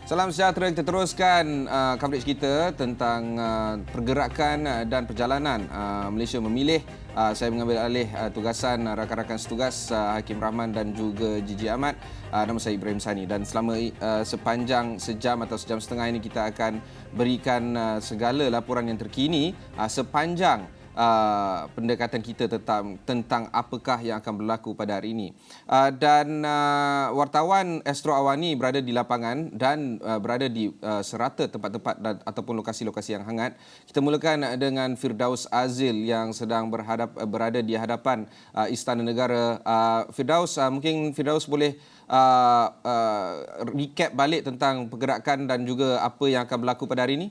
Salam sejahtera, kita teruskan coverage kita tentang pergerakan dan perjalanan Malaysia memilih. Saya mengambil alih tugasan rakan-rakan setugas Hakim Rahman dan juga Gigi Ahmad. Nama saya Ibrahim Sani dan selama sepanjang sejam atau sejam setengah ini kita akan berikan segala laporan yang terkini sepanjang pendekatan kita tentang apakah yang akan berlaku pada hari ini. Dan wartawan Astro Awani berada di lapangan dan berada di serata tempat-tempat ataupun lokasi-lokasi yang hangat. Kita mulakan dengan Firdaus Azil yang sedang berada di hadapan Istana Negara. Firdaus, mungkin Firdaus boleh recap balik tentang pergerakan dan juga apa yang akan berlaku pada hari ini?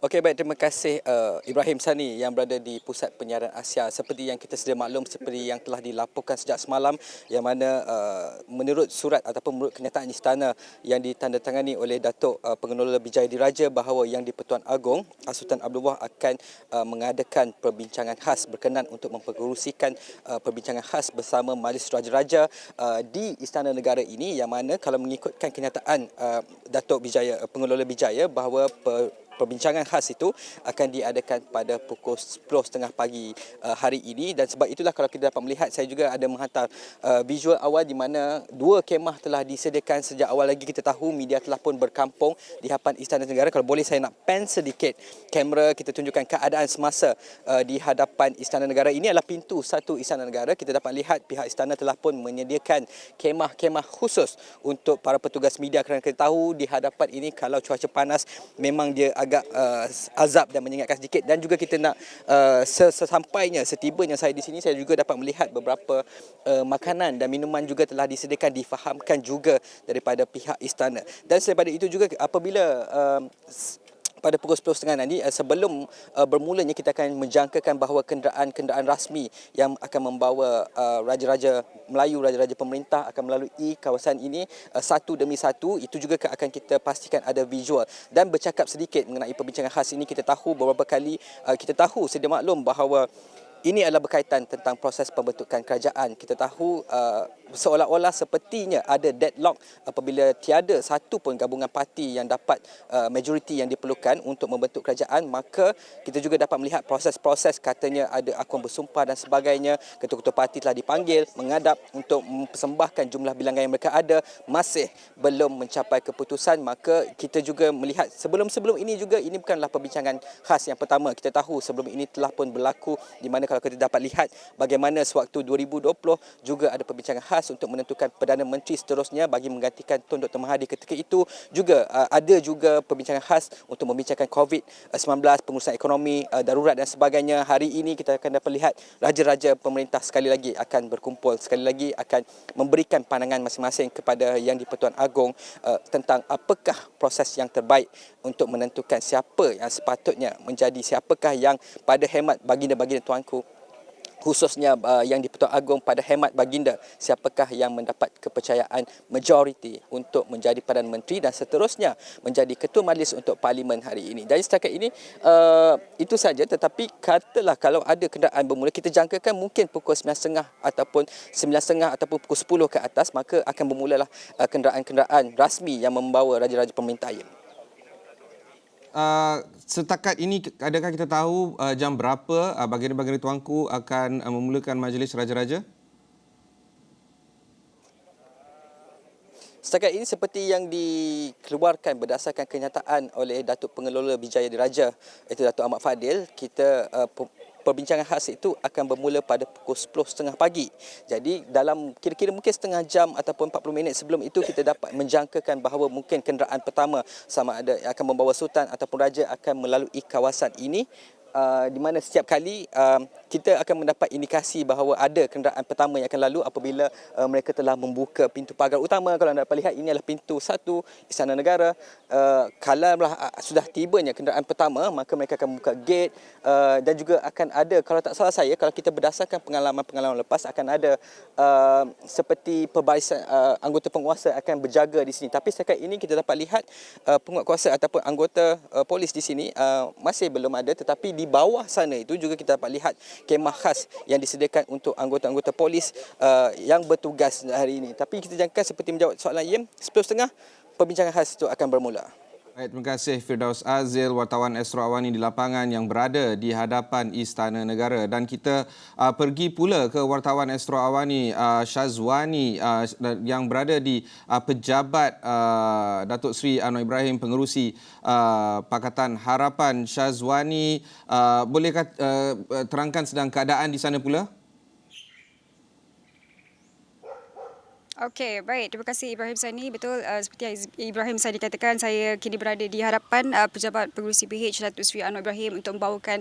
Okey, baik, terima kasih Ibrahim Sani yang berada di Pusat Penyiaran Asia. Seperti yang kita sedia maklum, seperti yang telah dilaporkan sejak semalam, yang mana menurut surat ataupun menurut kenyataan istana yang ditandatangani oleh Datuk Pengelola Bijaya Diraja bahawa Yang di-Pertuan Agong Sultan Abdullah akan mengadakan perbincangan khas berkenan untuk mempengerusikan perbincangan khas bersama Majlis Raja-Raja di Istana Negara ini, yang mana kalau mengikutkan kenyataan Datuk Pengelola Bijaya bahawa perbincangan khas itu akan diadakan pada pukul 10.30 pagi hari ini, dan sebab itulah kalau kita dapat melihat, saya juga ada menghantar visual awal di mana dua kemah telah disediakan sejak awal lagi. Kita tahu media telah pun berkampung di hadapan Istana Negara. Kalau boleh saya nak pan sedikit kamera, kita tunjukkan keadaan semasa di hadapan Istana Negara. Ini adalah pintu satu Istana Negara. Kita dapat lihat pihak istana telah pun menyediakan kemah-kemah khusus untuk para petugas media, kerana kita tahu di hadapan ini kalau cuaca panas memang dia agak azab dan menyengatkan sedikit. Dan juga kita nak setibanya saya di sini, saya juga dapat melihat beberapa makanan dan minuman juga telah disediakan, difahamkan juga daripada pihak istana. Dan selain daripada itu juga, apabila pada pukul 10.30 nanti, sebelum bermulanya, kita akan menjangkakan bahawa kenderaan-kenderaan rasmi yang akan membawa Raja-Raja Melayu, Raja-Raja Pemerintah akan melalui kawasan ini satu demi satu. Itu juga akan kita pastikan ada visual. Dan bercakap sedikit mengenai perbincangan khas ini, kita tahu beberapa kali, kita tahu sedia maklum bahawa ini adalah berkaitan tentang proses pembentukan kerajaan. Kita tahu seolah-olah sepertinya ada deadlock apabila tiada satu pun gabungan parti yang dapat majoriti yang diperlukan untuk membentuk kerajaan. Maka kita juga dapat melihat proses-proses, katanya ada akuan bersumpah dan sebagainya. Ketua-ketua parti telah dipanggil menghadap untuk mempersembahkan jumlah bilangan yang mereka ada, masih belum mencapai keputusan. Maka kita juga melihat sebelum ini juga, ini bukanlah perbincangan khas yang pertama. Kita tahu sebelum ini telah pun berlaku, di mana kalau kita dapat lihat bagaimana sewaktu 2020 juga ada perbincangan khas untuk menentukan Perdana Menteri seterusnya bagi menggantikan Tun Dr. Mahathir ketika itu. Juga ada juga perbincangan khas untuk membincangkan COVID-19, pengurusan ekonomi darurat dan sebagainya. Hari ini kita akan dapat lihat Raja-Raja Pemerintah sekali lagi akan berkumpul, sekali lagi akan memberikan pandangan masing-masing kepada Yang di-Pertuan Agong tentang apakah proses yang terbaik untuk menentukan siapa yang sepatutnya menjadi, siapakah yang pada hemat baginda-baginda tuanku, khususnya Yang di-Pertuan Agong, pada hemat baginda, siapakah yang mendapat kepercayaan majoriti untuk menjadi Perdana Menteri dan seterusnya menjadi Ketua Majlis untuk Parlimen hari ini. Jadi setakat ini itu saja, tetapi katalah kalau ada kenderaan bermula, kita jangkakan mungkin pukul 9.30 ataupun 9.30 ataupun pukul 10 ke atas, maka akan bermulalah kenderaan-kenderaan rasmi yang membawa Raja-Raja Pemerintah ini. Setakat ini, adakah kita tahu jam berapa baginda-baginda tuanku akan memulakan majlis Raja-Raja? Setakat ini seperti yang dikeluarkan berdasarkan kenyataan oleh Datuk Pengelola Bijaya Diraja, iaitu Datuk Ahmad Fadil, kita perbincangan khas itu akan bermula pada pukul 10.30 pagi. Jadi dalam kira-kira mungkin setengah jam ataupun 40 minit sebelum itu, kita dapat menjangkakan bahawa mungkin kenderaan pertama sama ada akan membawa Sultan ataupun Raja akan melalui kawasan ini. Di mana setiap kali kita akan mendapat indikasi bahawa ada kenderaan pertama yang akan lalu apabila mereka telah membuka pintu pagar utama. Kalau anda dapat lihat, ini adalah pintu satu Istana Negara. Kalau sudah tibanya kenderaan pertama, maka mereka akan membuka gate, dan juga akan ada, kalau tak salah saya, kalau kita berdasarkan pengalaman-pengalaman lepas, akan ada seperti perbarisan anggota penguasa akan berjaga di sini. Tapi setakat ini kita dapat lihat penguatkuasa ataupun anggota polis di sini masih belum ada, tetapi di bawah sana itu juga kita dapat lihat kemah khas yang disediakan untuk anggota-anggota polis yang bertugas hari ini. Tapi kita jangka seperti menjawab soalan IM, 10.30 perbincangan khas itu akan bermula. Baik, terima kasih Firdaus Azil, wartawan Astro Awani di lapangan yang berada di hadapan Istana Negara. Dan kita pergi pula ke wartawan Astro Awani Syazwani yang berada di Pejabat Datuk Seri Anwar Ibrahim, pengerusi Pakatan Harapan. Syazwani, bolehkah terangkan sedang keadaan di sana pula? Okey, baik. Terima kasih Ibrahim Sani. Betul, seperti yang Ibrahim Sani katakan, saya kini berada di hadapan Pejabat Pengerusi PH Datuk Seri Anwar Ibrahim untuk membawakan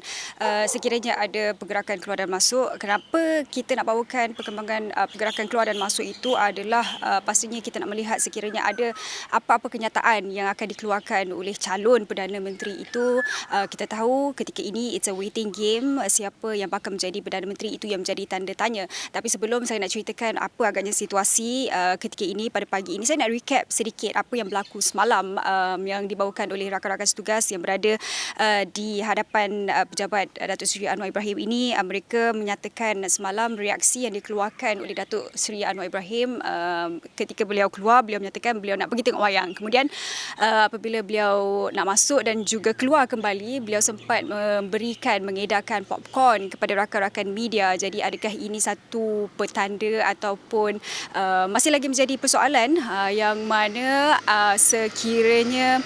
sekiranya ada pergerakan keluar dan masuk. Kenapa kita nak bawakan perkembangan pergerakan keluar dan masuk itu adalah pastinya kita nak melihat sekiranya ada apa-apa kenyataan yang akan dikeluarkan oleh calon Perdana Menteri itu. Kita tahu ketika ini it's a waiting game. Siapa yang bakal menjadi Perdana Menteri itu yang menjadi tanda tanya. Tapi sebelum saya nak ceritakan apa agaknya situasi ketika ini pada pagi ini, saya nak recap sedikit apa yang berlaku semalam yang dibawakan oleh rakan-rakan setugas yang berada di hadapan Pejabat Datuk Seri Anwar Ibrahim ini. Mereka menyatakan semalam reaksi yang dikeluarkan oleh Datuk Seri Anwar Ibrahim ketika beliau keluar, beliau menyatakan beliau nak pergi tengok wayang. Kemudian apabila beliau nak masuk dan juga keluar kembali, beliau sempat mengedarkan popcorn kepada rakan-rakan media. Jadi adakah ini satu petanda ataupun masih lagi menjadi persoalan yang mana sekiranya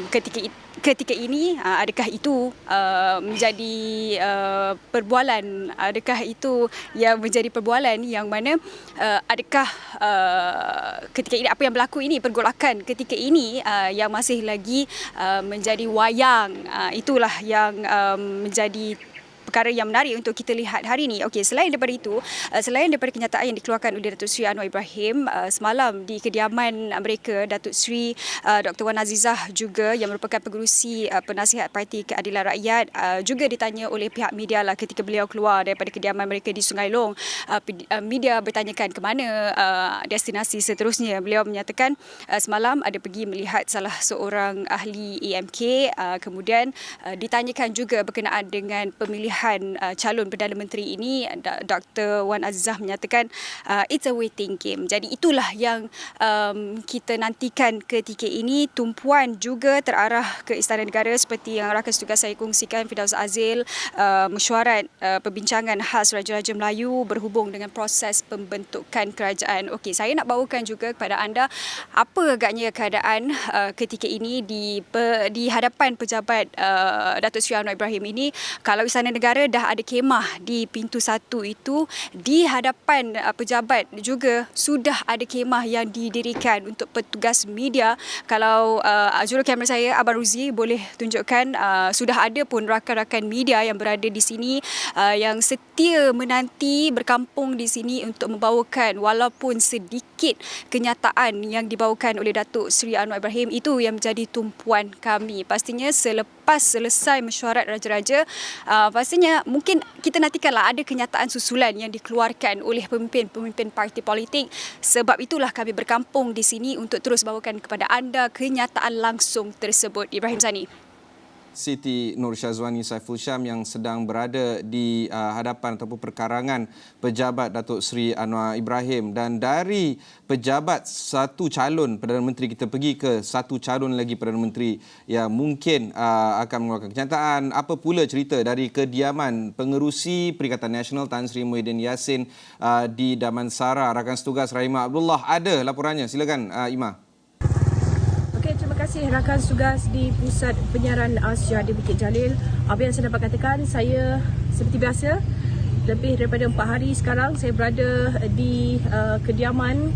ketika ini adakah itu menjadi perbualan, adakah itu yang menjadi perbualan yang mana adakah ketika ini apa yang berlaku ini, pergolakan ketika ini yang masih lagi menjadi wayang, itulah yang menjadi perkara yang menarik untuk kita lihat hari ini. Okey, selain daripada itu, selain daripada kenyataan yang dikeluarkan oleh Datuk Seri Anwar Ibrahim semalam di kediaman mereka, Datuk Seri Dr. Wan Azizah juga yang merupakan pengerusi penasihat Parti Keadilan Rakyat juga ditanya oleh pihak media lah ketika beliau keluar daripada kediaman mereka di Sungai Long. Media bertanyakan ke mana destinasi seterusnya. Beliau menyatakan semalam ada pergi melihat salah seorang ahli AMK, kemudian ditanyakan juga berkenaan dengan pemilihan calon Perdana Menteri ini. Dr. Wan Azizah menyatakan it's a waiting game. Jadi itulah yang kita nantikan ketika ini. Tumpuan juga terarah ke Istana Negara seperti yang rakan setugas saya kongsikan, Firdaus Azil, mesyuarat perbincangan khas Raja-Raja Melayu berhubung dengan proses pembentukan kerajaan. Okey, saya nak bawakan juga kepada anda apa agaknya keadaan ketika ini di hadapan pejabat Datuk Seri Anwar Ibrahim ini. Kalau Istana Negara dah ada kemah di pintu 1 itu, di hadapan pejabat juga sudah ada kemah yang didirikan untuk petugas media. Kalau jurukamera saya Abang Ruzi boleh tunjukkan, sudah ada pun rakan-rakan media yang berada di sini yang setia menanti berkampung di sini untuk membawakan walaupun sedikit kenyataan yang dibawakan oleh Datuk Seri Anwar Ibrahim. Itu yang menjadi tumpuan kami. Pastinya selepas selesai mesyuarat Raja-Raja, pastinya mungkin kita nantikanlah ada kenyataan susulan yang dikeluarkan oleh pemimpin-pemimpin parti politik. Sebab itulah kami berkampung di sini untuk terus bawakan kepada anda kenyataan langsung tersebut. Ibrahim Sani. Siti Nur Syazwani Saiful Syam yang sedang berada di hadapan ataupun perkarangan pejabat Datuk Seri Anwar Ibrahim. Dan dari pejabat satu calon Perdana Menteri, kita pergi ke satu calon lagi Perdana Menteri yang mungkin akan mengeluarkan kenyataan. Apa pula cerita dari kediaman pengerusi Perikatan Nasional Tan Sri Muhyiddin Yassin di Damansara? Rakan setugas Rahimah Abdullah ada laporannya. Silakan Ima. Terima kasih rakan setugas di Pusat Penyiaran Asia di Bukit Jalil. Apa yang saya dapat katakan, saya seperti biasa lebih daripada 4 hari sekarang saya berada di kediaman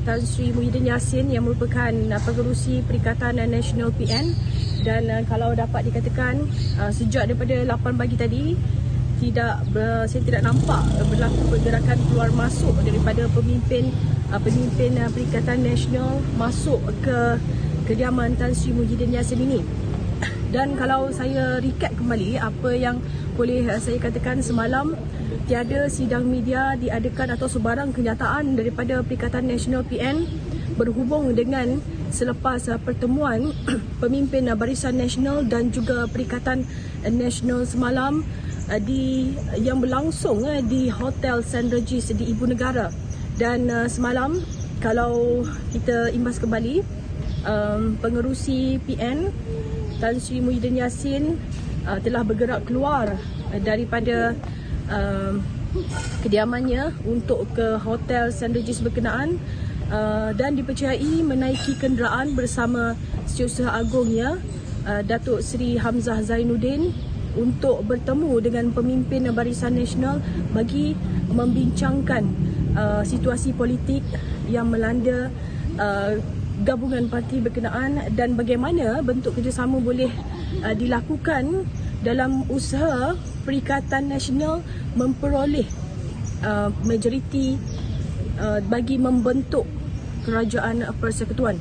Tan Sri Muhyiddin Yassin yang merupakan pengerusi Perikatan Nasional PN. Dan kalau dapat dikatakan sejak daripada 8 pagi tadi saya tidak nampak berlaku pergerakan keluar masuk daripada pemimpin Perikatan Nasional masuk ke kediaman Tan Sri Muhyiddin Yassin ini. Dan kalau saya recap kembali apa yang boleh saya katakan, semalam tiada sidang media diadakan atau sebarang kenyataan daripada Perikatan Nasional PN berhubung dengan selepas pertemuan pemimpin Barisan Nasional dan juga Perikatan Nasional semalam yang berlangsung di Hotel St. Regis di Ibu Negara. Dan semalam kalau kita imbas kembali, pengerusi PN Tan Sri Muhyiddin Yassin telah bergerak keluar daripada kediamannya untuk ke Hotel St. Regis berkenaan dan dipercayai menaiki kenderaan bersama Setiausaha Agungnya Datuk Seri Hamzah Zainuddin untuk bertemu dengan pemimpin Barisan Nasional bagi membincangkan situasi politik yang melanda gabungan parti berkenaan dan bagaimana bentuk kerjasama boleh dilakukan dalam usaha Perikatan Nasional memperoleh majoriti bagi membentuk kerajaan persekutuan.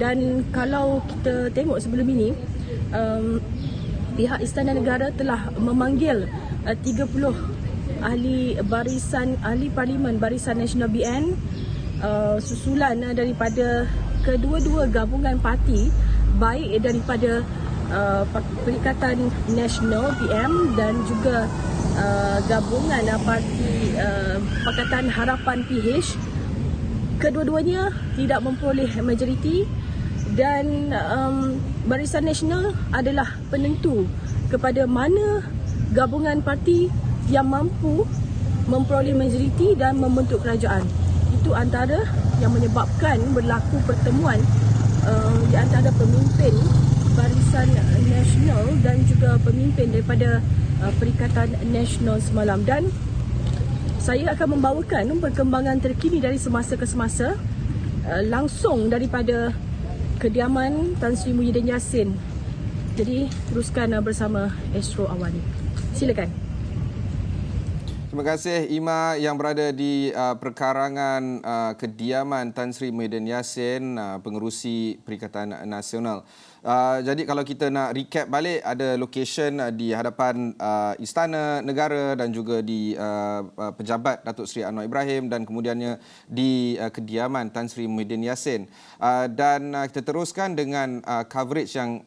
Dan kalau kita tengok sebelum ini, pihak Istana Negara telah memanggil 30 ahli Parlimen Barisan Nasional BN susulan daripada kedua-dua gabungan parti, baik daripada Perikatan Nasional PM dan juga gabungan parti Pakatan Harapan PH. Kedua-duanya tidak memperoleh majoriti dan Barisan Nasional adalah penentu kepada mana gabungan parti yang mampu memperoleh majoriti dan membentuk kerajaan. Itu antara yang menyebabkan berlaku pertemuan di antara pemimpin Barisan Nasional dan juga pemimpin daripada Perikatan Nasional semalam. Dan saya akan membawakan perkembangan terkini dari semasa ke semasa langsung daripada kediaman Tan Sri Muhyiddin Yassin. Jadi teruskan bersama Astro Awani. Silakan. Terima kasih Ima yang berada di perkarangan kediaman Tan Sri Muhyiddin Yassin, pengerusi Perikatan Nasional. Jadi kalau kita nak recap balik, ada location di hadapan Istana Negara dan juga di pejabat Datuk Seri Anwar Ibrahim dan kemudiannya di kediaman Tan Sri Muhyiddin Yassin. Dan kita teruskan dengan coverage yang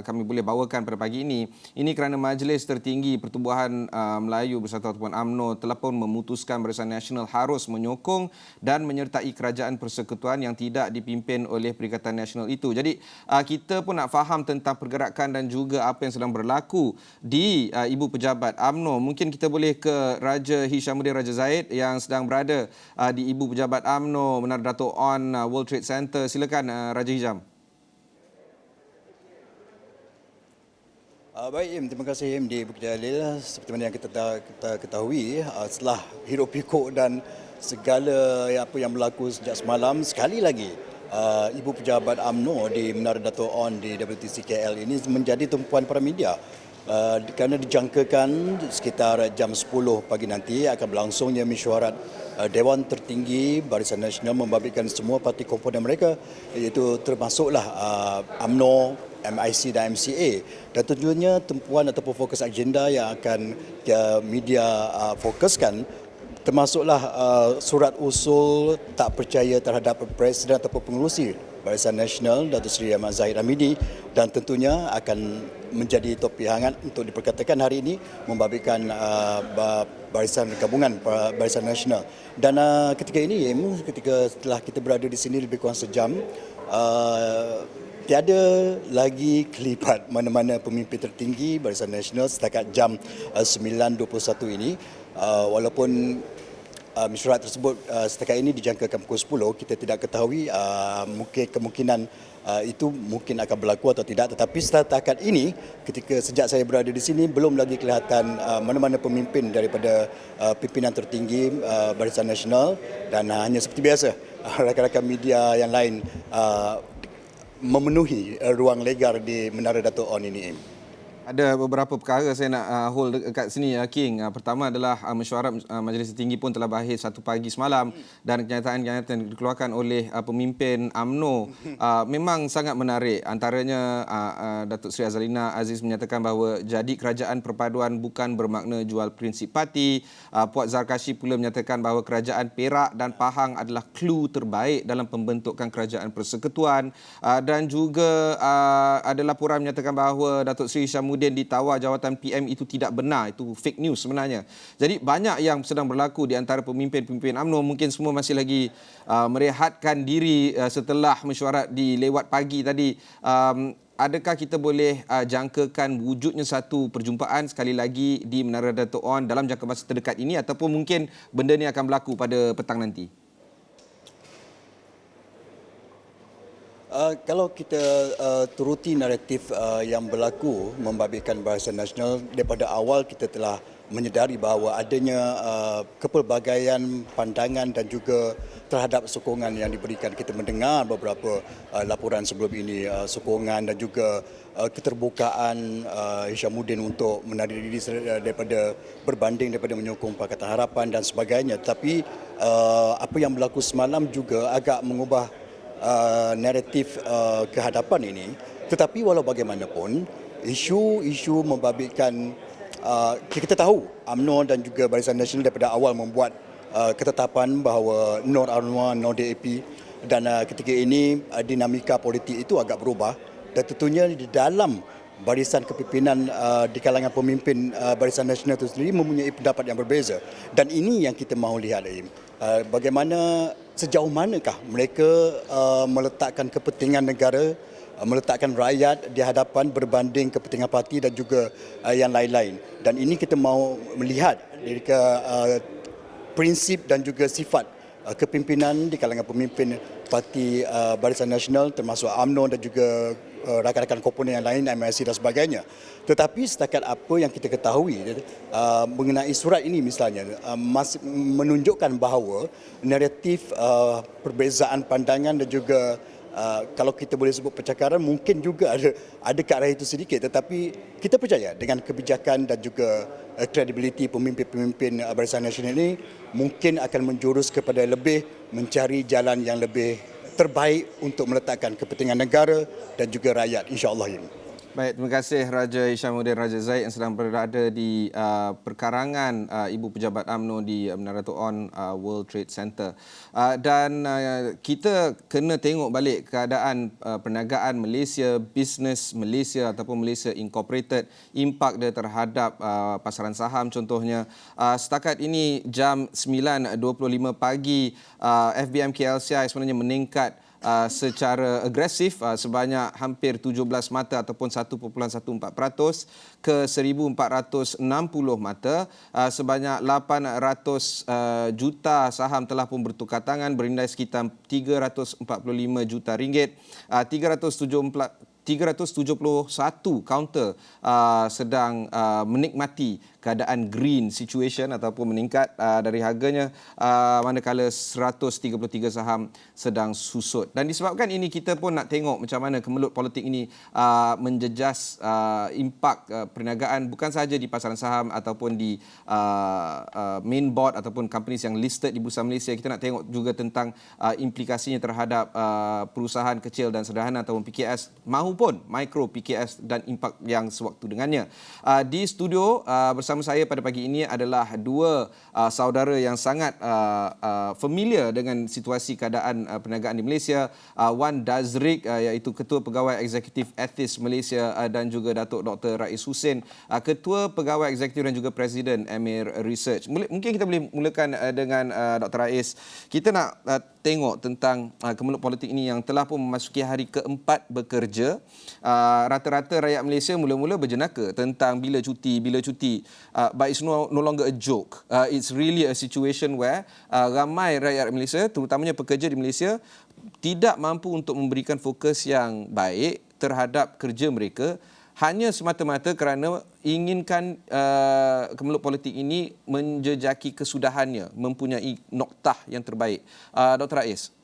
kami boleh bawakan pada pagi ini. Ini kerana Majlis Tertinggi Pertubuhan Melayu Bersatu ataupun UMNO telah pun memutuskan Barisan Nasional harus menyokong dan menyertai kerajaan persekutuan yang tidak dipimpin oleh Perikatan Nasional itu. Jadi kita pun nak faham tentang pergerakan dan juga apa yang sedang berlaku di Ibu Pejabat UMNO. Mungkin kita boleh ke Raja Hishamuddin Raja Zaid yang sedang berada di Ibu Pejabat UMNO Menara Dato' On World Trade Center. Silakan Raja Hisham. Baik Im, terima kasih Im di Bukit Jalil. Seperti mana yang kita ketahui, setelah hiruk pikuk dan segala apa yang berlaku sejak semalam, sekali lagi Ibu Pejabat UMNO di Menara Dato' On di WTC KL ini menjadi tumpuan para media. Kerana dijangkakan sekitar jam 10 pagi nanti akan berlangsungnya mesyuarat Dewan Tertinggi Barisan Nasional membabitkan semua parti komponen mereka, iaitu termasuklah UMNO, MIC dan MCA. Dan tujuannya tumpuan ataupun fokus agenda yang akan media fokuskan termasuklah surat usul tak percaya terhadap Presiden ataupun pengerusi Barisan Nasional Datuk Seri Ahmad Zahid Hamidi, dan tentunya akan menjadi topik hangat untuk diperkatakan hari ini membabitkan barisan gabungan Barisan Nasional. Dan ketika ini, ketika setelah kita berada di sini lebih kurang sejam, tiada lagi kelipat mana-mana pemimpin tertinggi Barisan Nasional setakat jam 9.21 ini. Walaupun mesyuarat tersebut setakat ini dijangkakan pukul 10, kita tidak ketahui mungkin kemungkinan itu mungkin akan berlaku atau tidak. Tetapi setakat ini, ketika sejak saya berada di sini, belum lagi kelihatan mana-mana pemimpin daripada pimpinan tertinggi Barisan Nasional, dan hanya seperti biasa rakan-rakan media yang lain memenuhi ruang legar di Menara Dato' On ini. Ada beberapa perkara saya nak hold dekat sini, King. Pertama adalah mesyuarat Majlis Tertinggi pun telah berakhir 1 pagi semalam, dan kenyataan-kenyataan yang dikeluarkan oleh pemimpin UMNO memang sangat menarik. Antaranya Datuk Seri Azalina Aziz menyatakan bahawa jadi kerajaan perpaduan bukan bermakna jual prinsip parti. Puan Zarkashi pula menyatakan bahawa kerajaan Perak dan Pahang adalah clue terbaik dalam pembentukan kerajaan persekutuan. Dan juga ada laporan menyatakan bahawa Datuk Seri Hishamuddin kemudian ditawar jawatan PM itu tidak benar, itu fake news sebenarnya. Jadi banyak yang sedang berlaku di antara pemimpin-pemimpin UMNO. Mungkin semua masih lagi merehatkan diri setelah mesyuarat di lewat pagi tadi. Adakah kita boleh jangkakan wujudnya satu perjumpaan sekali lagi di Menara Dato' On dalam jangka masa terdekat ini, ataupun mungkin benda ini akan berlaku pada petang nanti? Kalau kita turuti naratif yang berlaku membabitkan Barisan Nasional, daripada awal kita telah menyedari bahawa adanya kepelbagaian pandangan dan juga terhadap sokongan yang diberikan. Kita mendengar beberapa laporan sebelum ini, sokongan dan juga keterbukaan Hishamuddin untuk menarik diri daripada berbanding daripada menyokong Pakatan Harapan dan sebagainya. Tapi apa yang berlaku semalam juga agak mengubah naratif kehadapan ini. Tetapi walau bagaimanapun, isu-isu membabitkan, kita tahu UMNO dan juga Barisan Nasional daripada awal membuat ketetapan bahawa Nur Anwar, Nur DAP, dan ketika ini dinamika politik itu agak berubah, dan tentunya di dalam barisan kepimpinan di kalangan pemimpin Barisan Nasional itu sendiri mempunyai pendapat yang berbeza. Dan ini yang kita mahu lihat, bagaimana, sejauh manakah mereka meletakkan kepentingan negara, meletakkan rakyat di hadapan berbanding kepentingan parti dan juga yang lain-lain. Dan ini kita mahu melihat dari prinsip dan juga sifat kepimpinan di kalangan pemimpin parti Barisan Nasional termasuk UMNO dan juga rakan-rakan komponen yang lain, MIC dan sebagainya. Tetapi setakat apa yang kita ketahui mengenai surat ini misalnya masih menunjukkan bahawa naratif perbezaan pandangan dan juga kalau kita boleh sebut percakaran mungkin juga ada ke arah itu sedikit, tetapi kita percaya dengan kebijakan dan juga kredibiliti pemimpin-pemimpin Barisan Nasional ini mungkin akan menjurus kepada lebih mencari jalan yang lebih terbaik untuk meletakkan kepentingan negara dan juga rakyat, insya-Allah ini. Baik, terima kasih Raja Hishamuddin Raja Zaid yang sedang berada di perkarangan Ibu Pejabat UMNO di Menara Dato' On World Trade Center. Dan kita kena tengok balik keadaan perniagaan Malaysia, bisnes Malaysia ataupun Malaysia Incorporated, impak dia terhadap pasaran saham contohnya. Setakat ini jam 9.25 pagi, FBM KLCI sebenarnya meningkat secara agresif sebanyak hampir 17 mata ataupun 1.14% ke 1,460 mata. Sebanyak 800 juta saham telah pun bertukar tangan bernilai sekitar 345 juta ringgit. 371 kaunter sedang menikmati keadaan green situation ataupun meningkat dari harganya, manakala 133 saham sedang susut. Dan disebabkan ini, kita pun nak tengok macam mana kemelut politik ini menjejas impak perniagaan bukan sahaja di pasaran saham ataupun di main board ataupun companies yang listed di Bursa Malaysia. Kita nak tengok juga tentang implikasinya terhadap perusahaan kecil dan sederhana ataupun PKS mahupun mikro PKS dan impak yang sewaktu dengannya. Di studio bersama saya pada pagi ini adalah dua saudara yang sangat familiar dengan situasi keadaan perniagaan di Malaysia. Wan Dazrik, iaitu Ketua Pegawai Eksekutif Ethis Malaysia, dan juga Datuk Dr. Rais Husin, Ketua Pegawai Eksekutif dan juga Presiden Emir Research. Mungkin kita boleh mulakan dengan Dr. Rais. Kita nak tengok tentang kemelut politik ini yang telah pun memasuki hari keempat bekerja. Rata-rata rakyat Malaysia mula-mula berjenaka tentang bila cuti. But it's no longer a joke. It's really a situation where ramai rakyat Malaysia, terutamanya pekerja di Malaysia, tidak mampu untuk memberikan fokus yang baik terhadap kerja mereka hanya semata-mata kerana inginkan kemelut politik ini menjejaki kesudahannya, mempunyai noktah yang terbaik. Dr. Rais.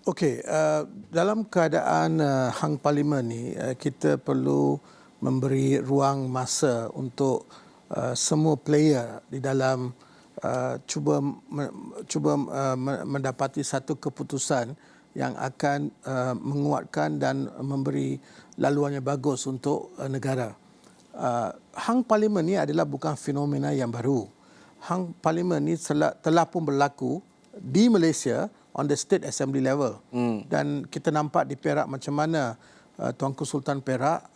Okey, dalam keadaan hang parlimen ni, kita perlu memberi ruang masa untuk semua player di dalam cuba mendapati satu keputusan yang akan menguatkan dan memberi laluan yang bagus untuk negara. Hang parlimen ni adalah bukan fenomena yang baru. Hang parlimen ni telah pun berlaku di Malaysia on the state assembly level. Dan kita nampak di Perak macam mana Tuanku Sultan Perak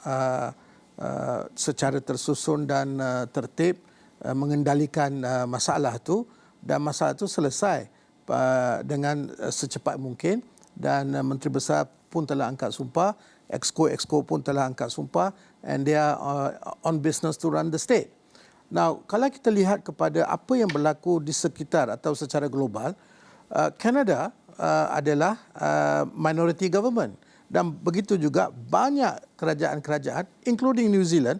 secara tersusun dan tertib mengendalikan masalah itu, dan masalah itu selesai dengan secepat mungkin, dan Menteri Besar pun telah angkat sumpah, Exco pun telah angkat sumpah, and they are on business to run the state. Now, kalau kita lihat kepada apa yang berlaku di sekitar atau secara global, Canada adalah minority government, dan begitu juga banyak kerajaan-kerajaan including New Zealand.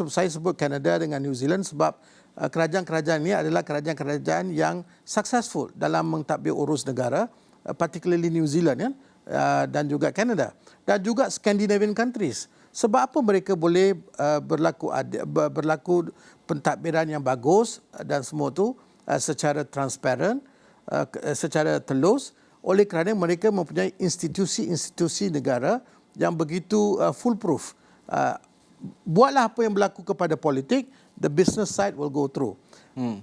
Saya sebut Canada dengan New Zealand sebab kerajaan-kerajaan ini adalah kerajaan-kerajaan yang successful dalam mentadbir urus negara, particularly New Zealand dan juga Canada, dan juga Scandinavian countries. Sebab apa mereka boleh berlaku pentadbiran yang bagus dan semua itu secara transparent, secara telus, oleh kerana mereka mempunyai institusi-institusi negara yang begitu foolproof. Buatlah apa yang berlaku kepada politik, the business side will go through.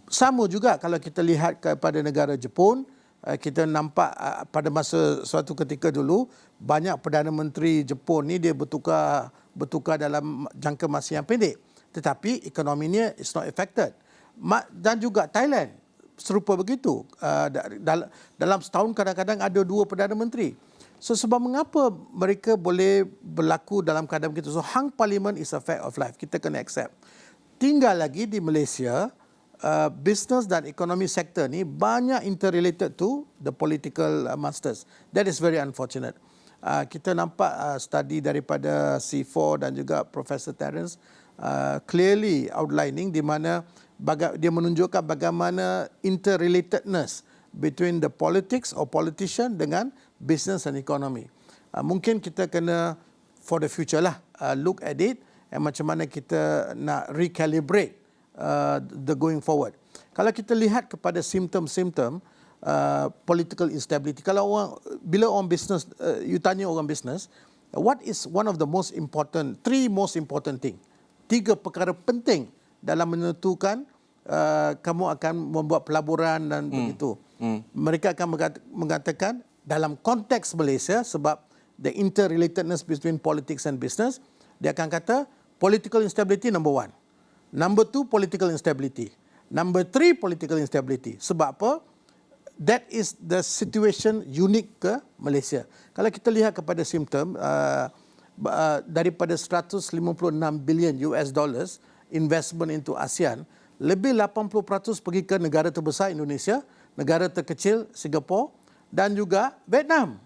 Sama juga kalau kita lihat kepada negara Jepun, kita nampak pada masa suatu ketika dulu, banyak Perdana Menteri Jepun ni dia bertukar dalam jangka masa yang pendek. Tetapi ekonominya is not affected. Dan juga Thailand serupa begitu. Dalam setahun kadang-kadang ada 2 Perdana Menteri. So sebab mengapa mereka boleh berlaku dalam keadaan begitu? So hang parliament is a fact of life. Kita kena accept. Tinggal lagi di Malaysia, business dan ekonomi sektor ni banyak interrelated to the political masters. That is very unfortunate. Kita nampak study daripada C4 dan juga Professor Terence clearly outlining di mana dia menunjukkan bagaimana interrelatedness between the politics or politician dengan business and economy. Mungkin kita kena for the future lah look at it and macam mana kita nak recalibrate the going forward. Kalau kita lihat kepada simptom-simptom political instability, bila orang business, you tanya orang business, what is one of the three most important thing? 3 perkara penting dalam menentukan kamu akan membuat pelaburan dan begitu. Mereka akan mengatakan dalam konteks Malaysia, sebab the interrelatedness between politics and business, dia akan kata political instability number 1. Number 2, political instability. Number 3, political instability. Sebab apa? That is the situation unique ke Malaysia. Kalau kita lihat kepada simptom, daripada 156 billion US dollars investment into ASEAN, lebih 80% pergi ke negara terbesar Indonesia, negara terkecil Singapore dan juga Vietnam.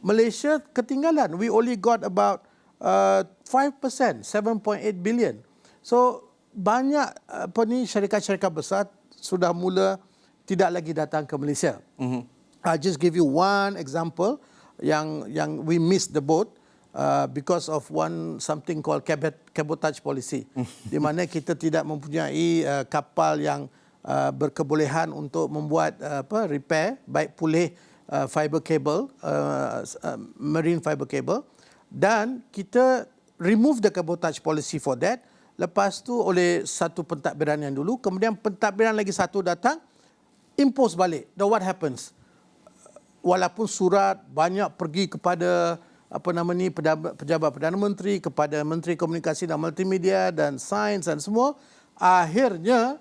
Malaysia ketinggalan. We only got about 5%, 7.8 billion. So banyak syarikat-syarikat besar sudah mula tidak lagi datang ke Malaysia. I'll just give you one example yang we missed the boat because of something called cabotage policy, di mana kita tidak mempunyai kapal yang berkebolehan untuk membuat repair, baik pulih fiber cable, marine fiber cable, dan kita remove the cabotage policy for that. Lepas tu oleh satu pentadbiran yang dulu, kemudian pentadbiran lagi satu datang, impose balik. Then what happens? Walaupun surat banyak pergi kepada pejabat Perdana Menteri, kepada Menteri Komunikasi dan Multimedia dan Sains dan semua, akhirnya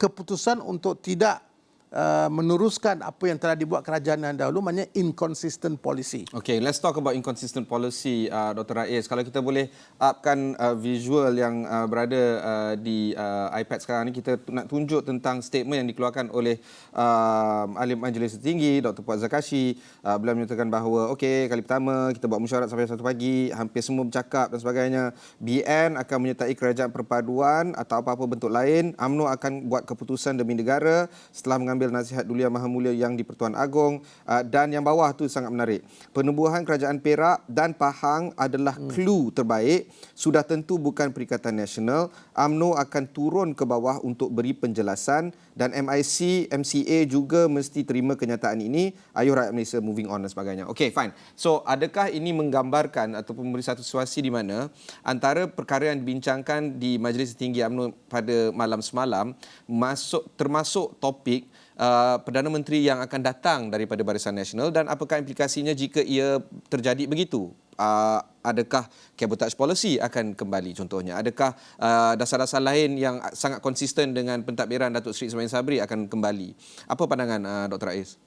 keputusan untuk tidak meneruskan apa yang telah dibuat kerajaan yang dahulu, maknanya inconsistent policy. Okay, let's talk about inconsistent policy, Dr. Rais. Kalau kita boleh upkan visual yang berada di iPad sekarang ni, kita nak tunjuk tentang statement yang dikeluarkan oleh Ahli Majlis Tertinggi, Dr. Puat Zakashi. Beliau menyatakan bahawa, okey, kali pertama kita buat mesyuarat sampai 1 pagi, hampir semua bercakap dan sebagainya. BN akan menyertai kerajaan perpaduan atau apa-apa bentuk lain. UMNO akan buat keputusan demi negara setelah mengambil nasihat Duli Yang Maha Mulia yang di Pertuan Agong, dan yang bawah tu sangat menarik. Penubuhan kerajaan Perak dan Pahang adalah clue terbaik. Sudah tentu bukan Perikatan Nasional. UMNO akan turun ke bawah untuk beri penjelasan, dan MIC, MCA juga mesti terima kenyataan ini. Ayuh rakyat Malaysia moving on dan sebagainya. Okey, fine. So, adakah ini menggambarkan ataupun memberi satu situasi di mana antara perkara yang dibincangkan di Majlis Tertinggi UMNO pada malam semalam termasuk topik Perdana Menteri yang akan datang daripada Barisan Nasional, dan apakah implikasinya jika ia terjadi begitu? adakah cabotage policy akan kembali contohnya? Adakah dasar-dasar lain yang sangat konsisten dengan pentadbiran Datuk Seri Ismail Sabri akan kembali? Apa pandangan Dr. Ais?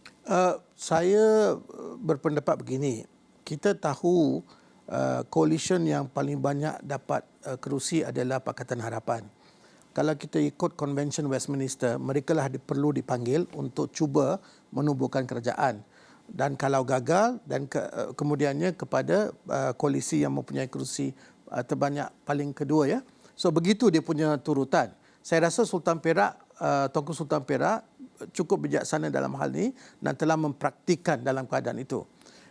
Saya berpendapat begini. Kita tahu coalition yang paling banyak dapat kerusi adalah Pakatan Harapan. Kalau kita ikut Convention Westminster, mereka lah perlu dipanggil untuk cuba menubuhkan kerajaan. Dan kalau gagal, dan kemudiannya kepada koalisi yang mempunyai kerusi terbanyak paling kedua ya. So begitu dia punya turutan. Saya rasa Sultan Perak, Tunku Sultan Perak cukup bijaksana dalam hal ini dan telah mempraktikkan dalam keadaan itu.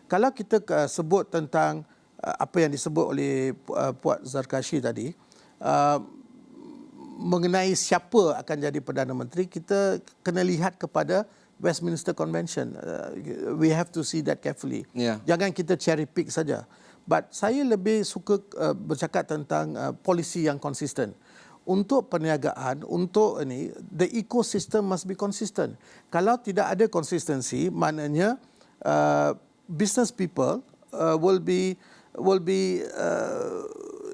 Kalau kita sebut tentang apa yang disebut oleh Puan Zarkashi tadi, mengenai siapa akan jadi Perdana Menteri, kita kena lihat kepada Westminster Convention. We have to see that carefully. Yeah. Jangan kita cherry pick saja. But saya lebih suka bercakap tentang polisi yang konsisten. Untuk perniagaan, untuk ini, the ecosystem must be consistent. Kalau tidak ada konsistensi, maknanya business people will be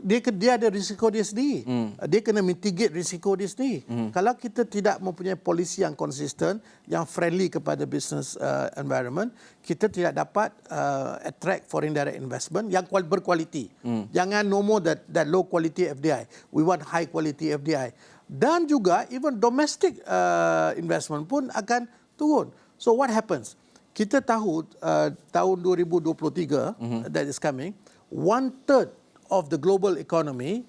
dia ada risiko dia sendiri. Dia kena mitigate risiko dia sendiri. Kalau kita tidak mempunyai polisi yang konsisten, yang friendly kepada business environment, kita tidak dapat attract foreign direct investment yang berkualiti. Jangan no more that low quality FDI. We want high quality FDI. Dan juga even domestic investment pun akan turun. So what happens? Kita tahu tahun 2023 that is coming, 1/3 of the global economy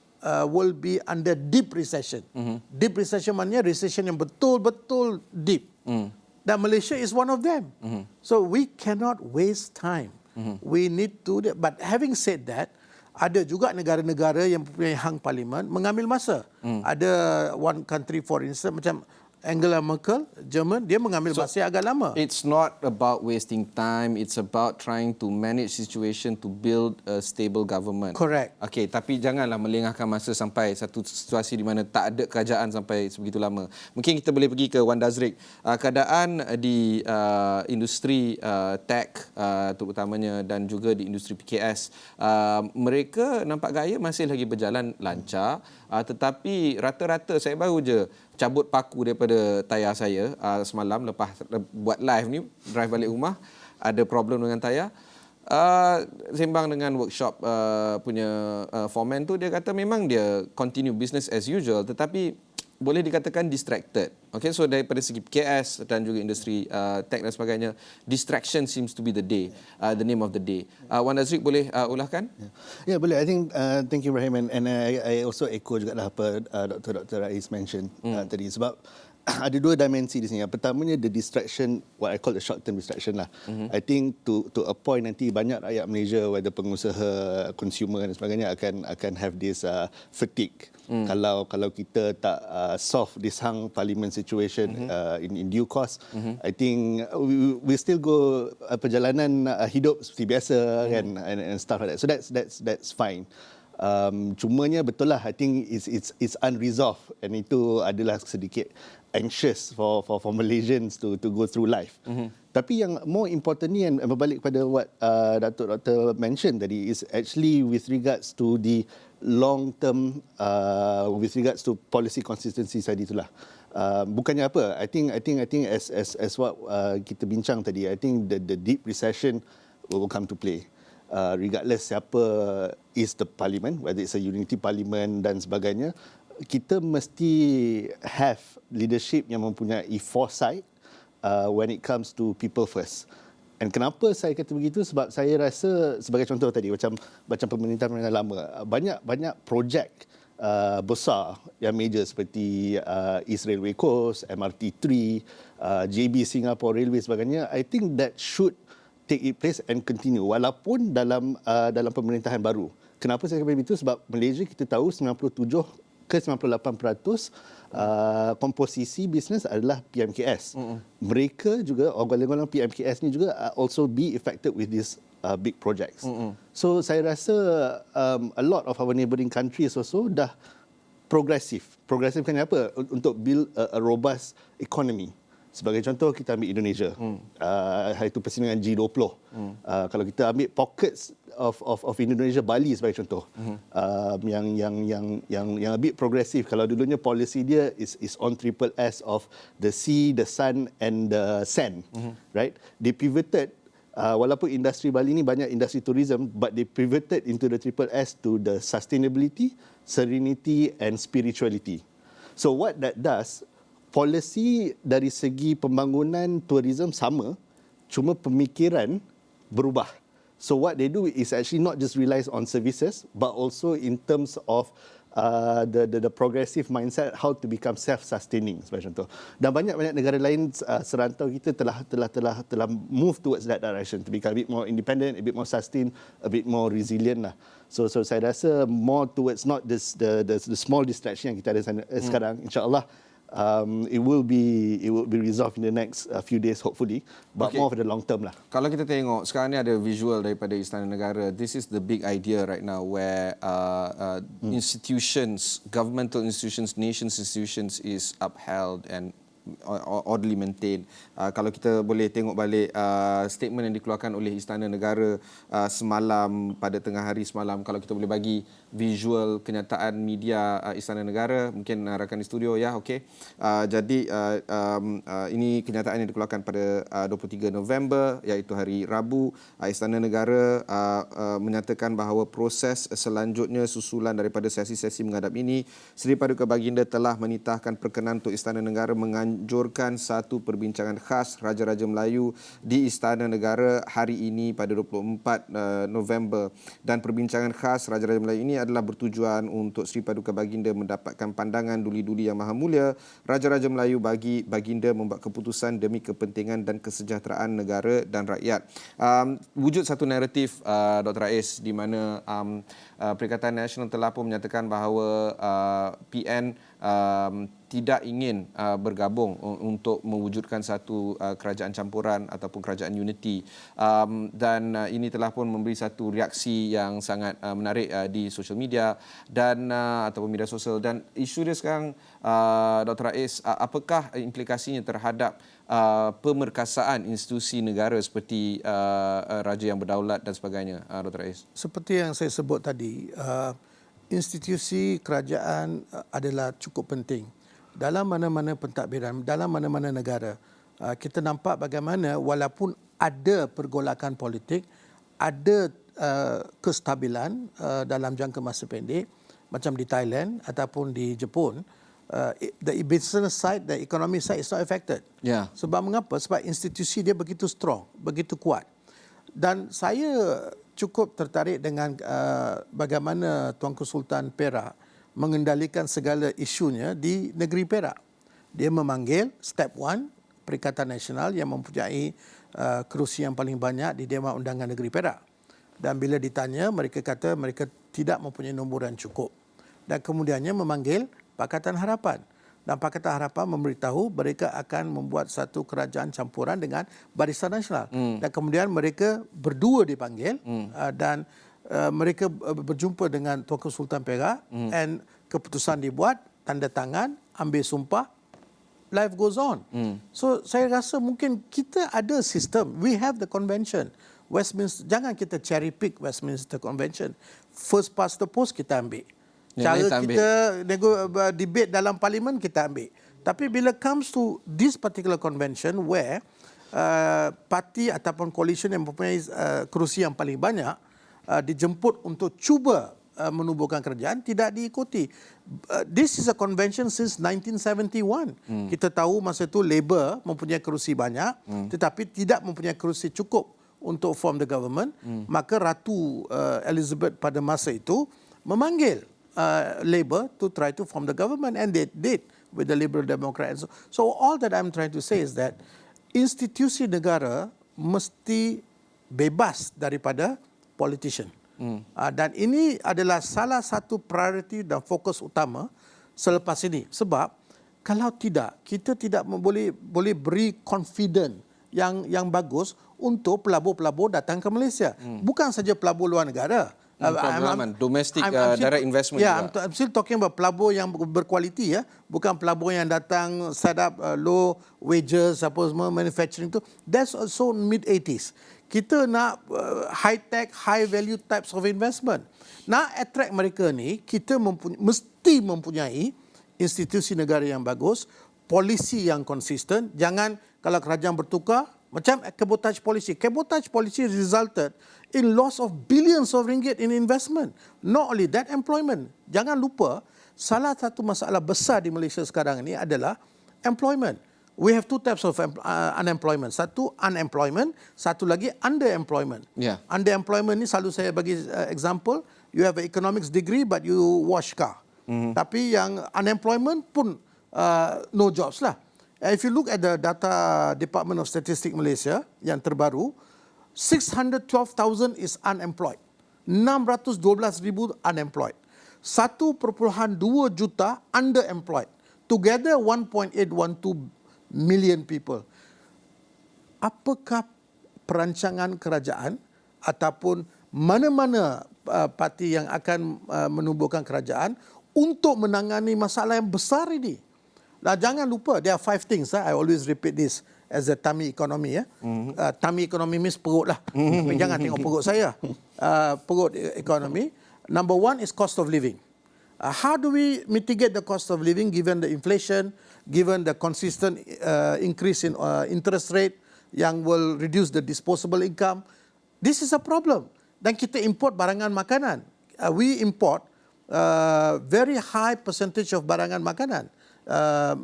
will be under deep recession. Deep recession maknanya recession yang betul-betul deep. Dan Malaysia is one of them. So we cannot waste time. We need to, but having said that, ada juga negara-negara yang mempunyai hang parlimen mengambil masa. Ada one country for instance macam Angela Merkel, Jerman, dia mengambil masa agak lama. It's not about wasting time. It's about trying to manage situation to build a stable government. Correct. Okey, tapi janganlah melengahkan masa sampai satu situasi di mana tak ada kerajaan sampai sebegitu lama. Mungkin kita boleh pergi ke Wan Dazrik. Keadaan di industri tech terutamanya dan juga di industri PKS, mereka nampak gaya masih lagi berjalan lancar, tetapi rata-rata saya baru je cabut paku daripada tayar saya semalam lepas buat live ni, drive balik rumah, ada problem dengan tayar. Sembang dengan workshop punya foreman tu, dia kata memang dia continue business as usual tetapi boleh dikatakan distracted. Okay, so daripada segi PKS dan juga industri tech dan sebagainya, distraction seems to be the the name of the day. Wan Dazrik boleh ulahkan? Ya, boleh. I think thank you Ibrahim, and I also echo juga lah apa Dr. Rais mention tadi, sebab ada dua dimensi di sini. Pertamanya the distraction, what I call the short term distraction lah. I think to a point nanti banyak rakyat Malaysia, whether pengusaha, consumer dan sebagainya akan have this fatigue. Kalau kita tak solve this hang parliament situation in due course, I think we still go perjalanan hidup seperti biasa kan, and stuff like that. So that's fine. Cumanya betul lah, I think it's unresolved, and itu adalah sedikit anxious for Malaysians to go through life. Tapi yang more importantly, and berbalik pada what Dr. mentioned tadi, is actually with regards to the long term, with regards to policy consistency tadi itulah. Bukannya apa, I think as what kita bincang tadi, I think the deep recession will come to play. Regardless siapa is the parliament, whether it's a unity parliament dan sebagainya, kita mesti have leadership yang mempunyai foresight when it comes to people first. And kenapa saya kata begitu? Sebab saya rasa, sebagai contoh tadi, macam pemerintah lama, banyak projek besar yang major seperti East Railway Coast, MRT3, JB Singapore Railway sebagainya. I think that should take its place and continue walaupun dalam pemerintahan baru. Kenapa saya kata begitu? Sebab Malaysia kita tahu 98% komposisi bisnes adalah PMKS. Mereka juga, golongan PMKS ni juga also be affected with these big projects. So saya rasa a lot of our neighbouring countries also dah progressive. Progressive kan apa? Untuk build a robust economy. Sebagai contoh, kita ambil Indonesia. Iaitu persidangan G20. Kalau kita ambil pockets of Indonesia, Bali sebagai contoh. Yang a bit progresif. Kalau dulunya policy dia is on triple S of the sea, the sun and the sand. Right? They pivoted. Walaupun industri Bali ni banyak industri tourism, but they pivoted into the triple S to the sustainability, serenity and spirituality. So what that does, policy dari segi pembangunan tourism sama, cuma pemikiran berubah. So what they do is actually not just relies on services, but also in terms of the progressive mindset, how to become self-sustaining sebagai contoh. Dan banyak negara lain serantau kita telah move towards that direction to become a bit more independent, a bit more sustain, a bit more resilient lah. So saya rasa more towards not this the small distraction yang kita ada sekarang. InsyaAllah it will be resolved in the next few days hopefully, but more for the long term lah. Kalau kita tengok sekarang ni ada visual daripada Istana Negara. This is the big idea right now where institutions, governmental institutions, nations institutions is upheld and orderly maintained. Kalau kita boleh tengok balik statement yang dikeluarkan oleh Istana Negara semalam, pada tengah hari semalam, kalau kita boleh bagi visual kenyataan media Istana Negara, mungkin rakan di studio ya, okey. Jadi ini kenyataan yang dikeluarkan pada 23 November iaitu hari Rabu. Istana Negara menyatakan bahawa proses selanjutnya susulan daripada sesi-sesi menghadap ini, Seri Paduka Baginda telah menitahkan perkenan untuk Istana Negara menganjurkan satu perbincangan khas Raja-Raja Melayu di Istana Negara hari ini pada 24 November. Dan perbincangan khas Raja-Raja Melayu ini adalah bertujuan untuk Seri Paduka Baginda mendapatkan pandangan duli-duli yang maha mulia Raja-Raja Melayu bagi Baginda membuat keputusan demi kepentingan dan kesejahteraan negara dan rakyat. Wujud satu naratif, Dr. Rais, di mana Perikatan Nasional telah pun menyatakan bahawa PN tidak ingin bergabung untuk mewujudkan satu kerajaan campuran ataupun kerajaan unity, dan ini telah pun memberi satu reaksi yang sangat menarik di social media dan ataupun media sosial. Dan isu dia sekarang, Dr. Rais, apakah implikasinya terhadap pemerkasaan institusi negara seperti raja yang berdaulat dan sebagainya, Dr. Rais? Seperti yang saya sebut tadi, institusi kerajaan adalah cukup penting dalam mana-mana pentadbiran, dalam mana-mana negara. Kita nampak bagaimana walaupun ada pergolakan politik, ada kestabilan dalam jangka masa pendek, macam di Thailand ataupun di Jepun, the business side, the economic side is not affected. Yeah. Sebab mengapa? Sebab institusi dia begitu strong, begitu kuat. Dan saya cukup tertarik dengan bagaimana Tuanku Sultan Perak mengendalikan segala isunya di negeri Perak. Dia memanggil step 1 Perikatan Nasional yang mempunyai kerusi yang paling banyak di Dewan Undangan Negeri Perak. Dan bila ditanya, mereka kata mereka tidak mempunyai nombor yang cukup. Dan kemudiannya memanggil Pakatan Harapan. Dan Pakatan Harapan memberitahu mereka akan membuat satu kerajaan campuran dengan Barisan Nasional. Dan kemudian mereka berdua dipanggil dan mereka berjumpa dengan Tuanku Sultan Perak and keputusan dibuat, tanda tangan, ambil sumpah, life goes on. So saya rasa mungkin kita ada sistem. We have the convention. Westminster, jangan kita cherry pick Westminster Convention. First past the post kita ambil. Cara kita debate dalam parlimen kita ambil. Tapi bila comes to this particular convention where parti ataupun coalition yang mempunyai kerusi yang paling banyak dijemput untuk cuba menubuhkan kerajaan, tidak diikuti. This is a convention since 1971. Kita tahu masa itu Labour mempunyai kerusi banyak, tetapi tidak mempunyai kerusi cukup untuk form the government. Maka Ratu Elizabeth pada masa itu memanggil Labour to try to form the government, and they did with the Liberal Democrat. So all that I'm trying to say is that institusi negara mesti bebas daripada politician. Dan ini adalah salah satu priority dan fokus utama selepas ini. Sebab kalau tidak, kita tidak boleh beri confident yang bagus untuk pelabur-pelabur datang ke Malaysia. Bukan saja pelabur luar negara, Rahman, domestic direct investment juga. I'm still talking about pelabur yang berkualiti ya, bukan pelabur yang datang set up low wages apa semua manufacturing tu. That's also mid 80s. Kita nak high tech, high value types of investment. Nak attract mereka ni, kita mesti mempunyai institusi negara yang bagus, polisi yang konsisten. Jangan kalau kerajaan bertukar macam cabotage policy. Cabotage policy resulted in loss of billions of ringgit in investment. Not only that, employment. Jangan lupa, salah satu masalah besar di Malaysia sekarang ini adalah employment. We have two types of unemployment. Satu unemployment, satu lagi underemployment. Yeah. Underemployment ni selalu saya bagi example, you have an economics degree but you wash car. Tapi yang unemployment pun no jobs lah. If you look at the data Department of Statistics Malaysia yang terbaru, 612,000 is unemployed. 612,000 unemployed. 1.2 juta underemployed. Together 1.812 million people. Apakah perancangan kerajaan ataupun mana-mana parti yang akan menubuhkan kerajaan untuk menangani masalah yang besar ini? Nah, jangan lupa, there are 5 things. I always repeat this as a tummy economy. Tummy economy means perut lah. Tapi jangan tengok perut saya. Perut economy. Number 1 is cost of living. How do we mitigate the cost of living given the inflation, given the consistent increase in interest rate yang will reduce the disposable income? This is a problem. Dan kita import barangan makanan. We import very high percentage of barangan makanan.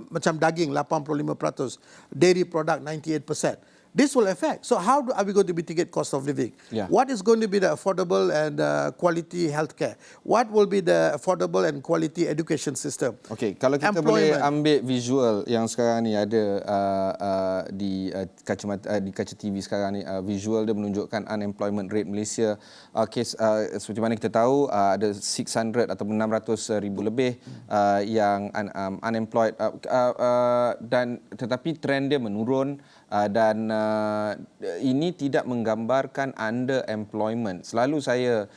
Macam daging 85%, dairy product 98%. This will affect. So how are we going to mitigate cost of living? Yeah. What is going to be the affordable and quality healthcare? What will be the affordable and quality education system? Okey, kalau kita boleh ambil visual yang sekarang ni ada di kaca TV sekarang ni, visual dia menunjukkan unemployment rate Malaysia. Seperti mana kita tahu, ada 600 ataupun 600 ribu lebih yang unemployed, dan tetapi trend dia menurun. Dan ini tidak menggambarkan underemployment. Selalu saya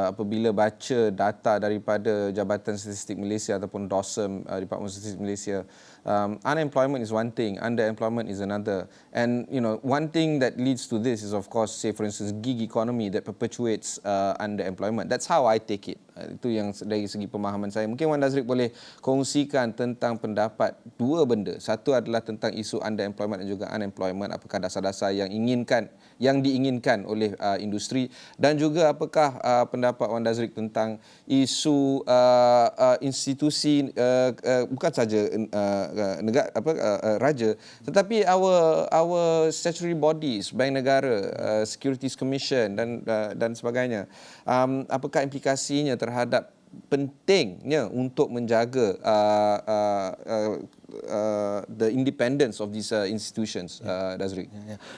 apabila baca data daripada Jabatan Statistik Malaysia ataupun DOSM, Department of Statistics Malaysia, unemployment is one thing, underemployment is another. And one thing that leads to this is, of course, say for instance, gig economy that perpetuates underemployment. That's how I take it. Itu yang dari segi pemahaman saya. Mungkin Wan Dazrik boleh kongsikan tentang pendapat dua benda. Satu adalah tentang isu underemployment dan juga unemployment. Apakah dasar-dasar yang diinginkan oleh industri, dan juga apakah pendapat Wan Dazrik tentang isu institusi bukan saja negara raja, tetapi our statutory bodies, Bank Negara, Securities Commission dan sebagainya. Apakah implikasinya terhadap pentingnya untuk menjaga the independence of these institutions, Dazrik?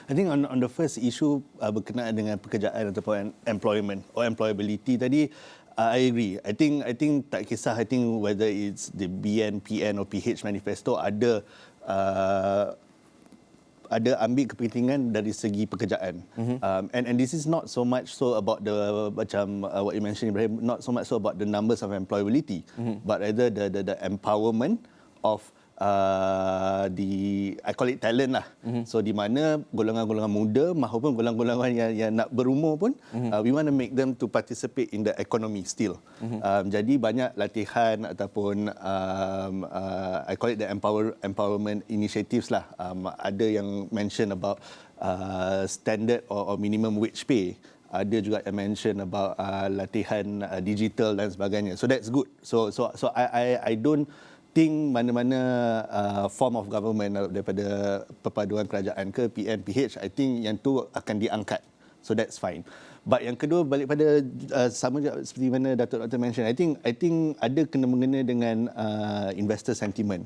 I think on the first issue berkenaan dengan pekerjaan ataupun employment or employability tadi, I agree. I think tak kisah. I think whether it's the BN, PN or PH manifesto ada ambil kepentingan dari segi pekerjaan. And this is not so much so about the macam what you mentioned, Ibrahim, not so much so about the numbers of employability, but rather the empowerment of I call it talent lah. So di mana golongan-golongan muda maupun golongan-golongan yang nak berumur pun, we want to make them to participate in the economy still. Jadi banyak latihan ataupun I call it the empowerment initiatives lah. Ada yang mention about standard or minimum wage pay. Ada juga yang mention about latihan digital dan sebagainya. So that's good. So I don't think mana-mana form of government daripada perpaduan kerajaan ke PN, PH, I think yang tu akan diangkat. So that's fine. But yang kedua, balik pada sama seperti mana Datuk Dr. mention, I think ada kena-mengena dengan investor sentiment.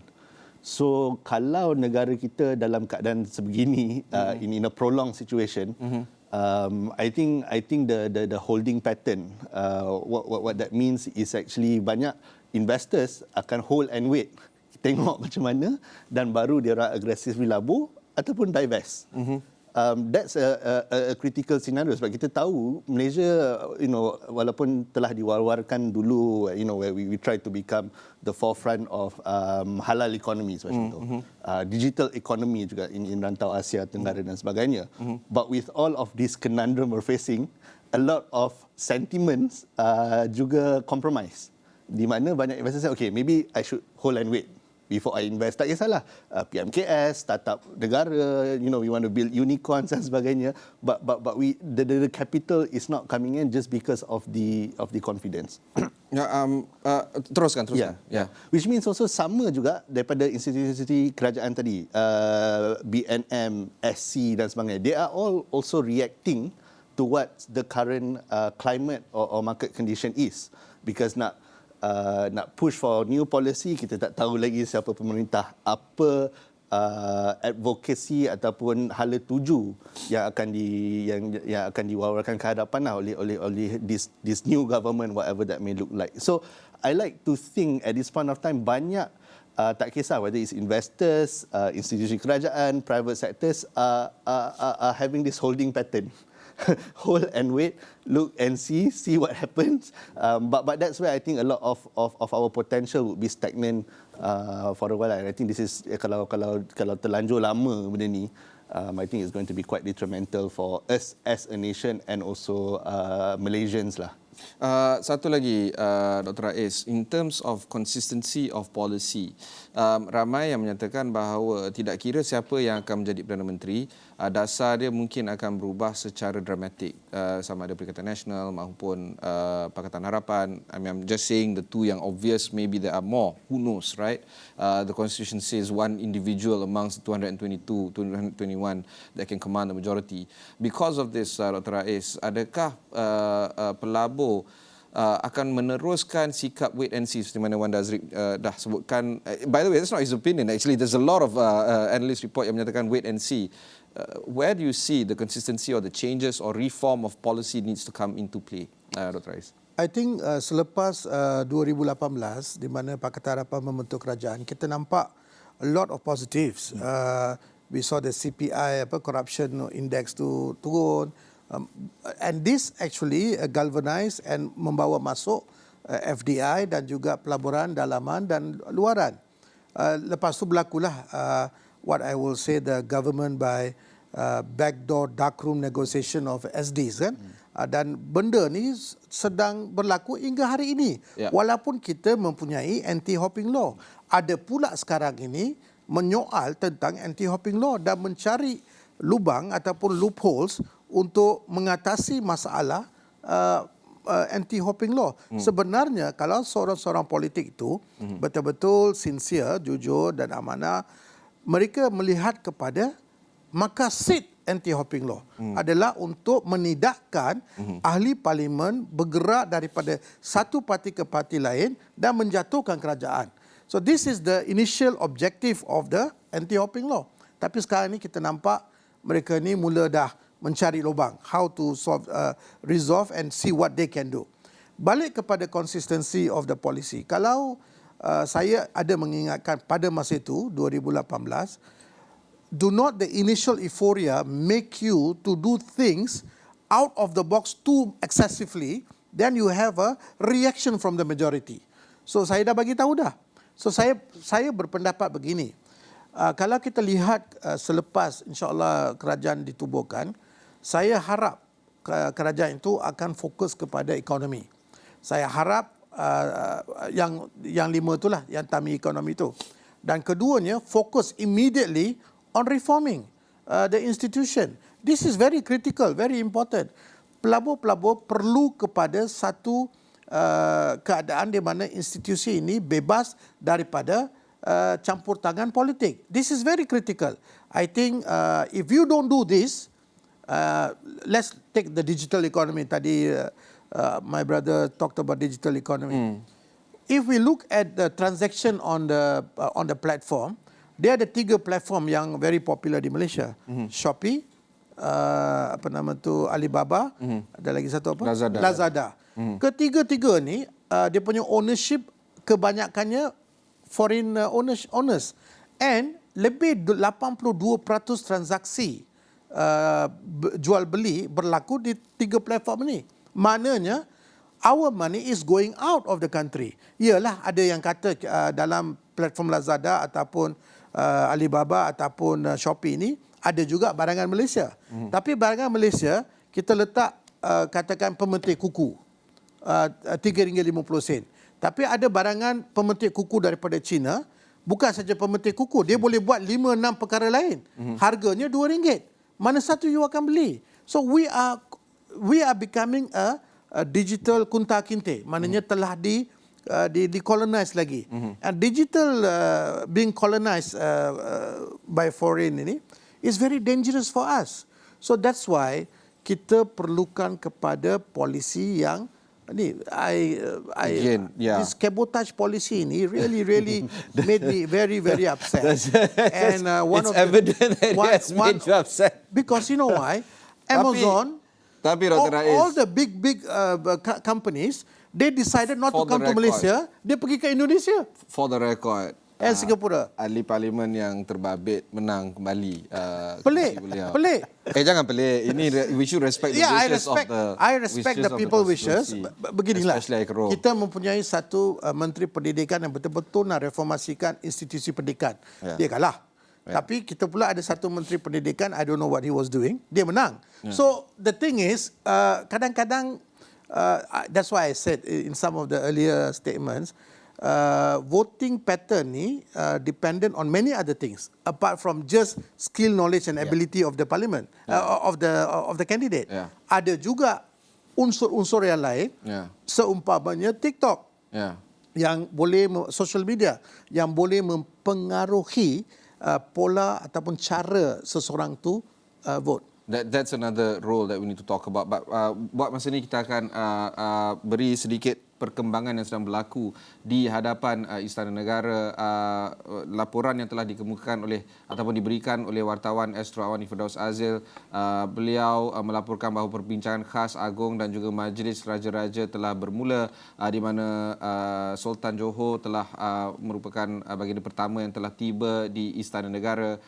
So kalau negara kita dalam keadaan sebegini, in a prolonged situation, I think the holding pattern, what that means is actually banyak investors akan hold and wait, tengok macam mana, dan baru dia aggressively labur ataupun divest. that's a critical scenario sebab kita tahu Malaysia, walaupun telah diwar-warkan dulu, where we try to become the forefront of halal economy macam tu, digital economy juga in rantau Asia Tenggara dan sebagainya. But with all of this conundrum we're facing, a lot of sentiments juga compromise. Di mana banyak investors say, okay, maybe I should hold and wait before I invest. Tak kisahlah, PMKS, startup negara, we want to build unicorns dan sebagainya. But the capital is not coming in just because of the confidence. Teruskan. Yeah. Which means also sama juga daripada institusi kerajaan tadi, BNM, SC dan sebagainya. They are all also reacting to what the current climate or market condition is, because nak push for new policy, kita tak tahu lagi siapa pemerintah, apa advocacy ataupun hala tuju yang akan diwawarkan ke hadapan oleh this new government, whatever that may look like. So I like to think at this point of time, banyak tak kisah whether it's investors, institusi kerajaan, private sectors are having this holding pattern. Hold and wait, look and see what happens. But that's where I think a lot of our potential would be stagnant for a while. And I think this is kalau terlanjur lama benda ni, I think it's going to be quite detrimental for us as a nation and also Malaysians lah. Satu lagi, Dr. Rais, in terms of consistency of policy, ramai yang menyatakan bahawa tidak kira siapa yang akan menjadi Perdana Menteri, dasar dia mungkin akan berubah secara dramatik, sama ada Perikatan Nasional maupun Pakatan Harapan. I'm just saying the two yang obvious, maybe there are more, who knows, right? The Constitution says one individual amongst 222, 221 that can command the majority. Because of this, Dr. Rais, adakah pelabur akan meneruskan sikap wait and see seperti mana Wan Dazrik dah sebutkan? By the way, that's not his opinion actually. There's a lot of analyst report yang menyatakan wait and see. Where do you see the consistency or the changes or reform of policy needs to come into play, Dr. Rais? I think selepas 2018 di mana Pakatan Harapan membentuk kerajaan, kita nampak a lot of positives. We saw the CPI, corruption index tu turun. And this actually galvanized and membawa masuk FDI dan juga pelaburan dalaman dan luaran. Lepas tu berlakulah what I will say the government by backdoor darkroom negotiation of SDs kan. Dan benda ni sedang berlaku hingga hari ini. Yeah. Walaupun kita mempunyai anti-hopping law. Ada pula sekarang ini menyoal tentang anti-hopping law dan mencari lubang ataupun loopholes untuk mengatasi masalah anti-hopping law. Sebenarnya kalau seorang-seorang politik itu betul-betul sincere, jujur dan amanah, mereka melihat kepada maqasid anti-hopping law adalah untuk menidakkan ahli parlimen bergerak daripada satu parti ke parti lain dan menjatuhkan kerajaan. So this is the initial objective of the anti-hopping law. Tapi sekarang ni kita nampak mereka ni mula dah mencari lubang, how to resolve and see what they can do. Balik kepada consistency of the policy. Kalau saya ada mengingatkan pada masa itu, 2018, do not the initial euphoria make you to do things out of the box too excessively, then you have a reaction from the majority. So saya dah bagi tahu dah. So saya berpendapat begini. Kalau kita lihat selepas insya-Allah kerajaan ditubuhkan, saya harap kerajaan itu akan fokus kepada ekonomi. Saya harap yang lima itulah, yang tami ekonomi itu. Dan keduanya, fokus immediately on reforming the institution. This is very critical, very important. Pelabur-pelabur perlu kepada satu keadaan di mana institusi ini bebas daripada campur tangan politik. This is very critical. I think if you don't do this, let's take the digital economy. Tadi my brother talked about digital economy. If we look at the transaction on the platform, dia ada 3 platform yang very popular di Malaysia. Shopee, Alibaba, ada lagi satu apa? Lazada. Ketiga-tiga ni dia punya ownership kebanyakannya foreign owners, and lebih 82% transaksi jual beli berlaku di 3 platform ini. Maknanya our money is going out of the country. Yalah, ada yang kata dalam platform Lazada ataupun Alibaba ataupun Shopee ini ada juga barangan Malaysia. Tapi barangan Malaysia kita letak katakan pemetik kuku RM3.50. Tapi ada barangan pemetik kuku daripada China, bukan saja pemetik kuku, dia boleh buat 5-6 perkara lain. Harganya RM2. Mana satu you akan beli? So we are becoming a digital kunta kinte. Maknanya telah di colonize lagi. And digital being colonized by foreign ini is very dangerous for us. So that's why kita perlukan kepada polisi yang ni this cabotage policy ni really made me very upset. And it's evident that it has made you upset. Because you know why? Amazon, tapi Dr. Rais, all the big companies, they decided not to come to Malaysia. Dia pergi ke Indonesia. For the record, Singapura. Ahli Parlimen yang terbabit menang kembali. Pelik. Jangan pelik. Ini we should respect the wishes I respect the people wishes. Beginilah. Kita mempunyai satu Menteri Pendidikan yang betul-betul nak reformasikan institusi pendidikan. Dia kalah. Tapi kita pula ada satu Menteri Pendidikan, I don't know what he was doing. Dia menang. So the thing is, kadang-kadang that's why I said in some of the earlier statements, voting pattern ni dependent on many other things apart from just skill, knowledge and ability of the parliament, of the candidate. Ada juga unsur-unsur yang lain, seumpamanya TikTok, yang boleh social media yang boleh mempengaruhi pola ataupun cara seseorang tu vote. That's another role that we need to talk about. But buat masa ni kita akan beri sedikit perkembangan yang sedang berlaku di hadapan Istana Negara. Laporan yang telah dikemukakan oleh ataupun diberikan oleh wartawan Astro Awani Firdaus Azil. Beliau melaporkan bahawa perbincangan khas Agong dan juga Majlis Raja-Raja telah bermula, di mana Sultan Johor telah merupakan baginda pertama yang telah tiba di Istana Negara,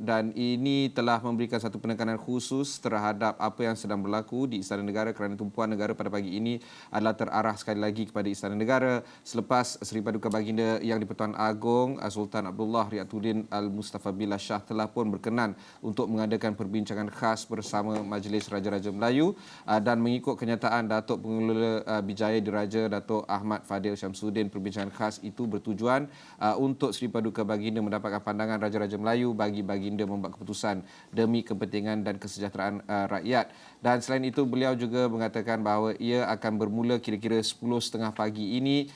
dan ini telah memberikan satu penekanan khusus terhadap apa yang sedang berlaku di Istana Negara, kerana tumpuan negara pada pagi ini adalah terarah sekali lagi kepada Istana Negara selepas Seri Paduka Baginda Yang di-Pertuan Agong Sultan Abdullah Riyatuddin Al-Mustafa Billah Shah telah pun berkenan untuk mengadakan perbincangan khas bersama Majlis Raja-Raja Melayu, dan mengikut kenyataan Datuk Pengelola Bijaya Diraja Datuk Ahmad Fadil Syamsuddin, perbincangan khas itu bertujuan untuk Seri Paduka Baginda mendapatkan pandangan Raja-Raja Melayu bagi Baginda membuat keputusan demi kepentingan dan kesejahteraan rakyat. Dan selain itu, beliau juga mengatakan bahawa ia akan bermula kira-kira 10.30 pagi ini,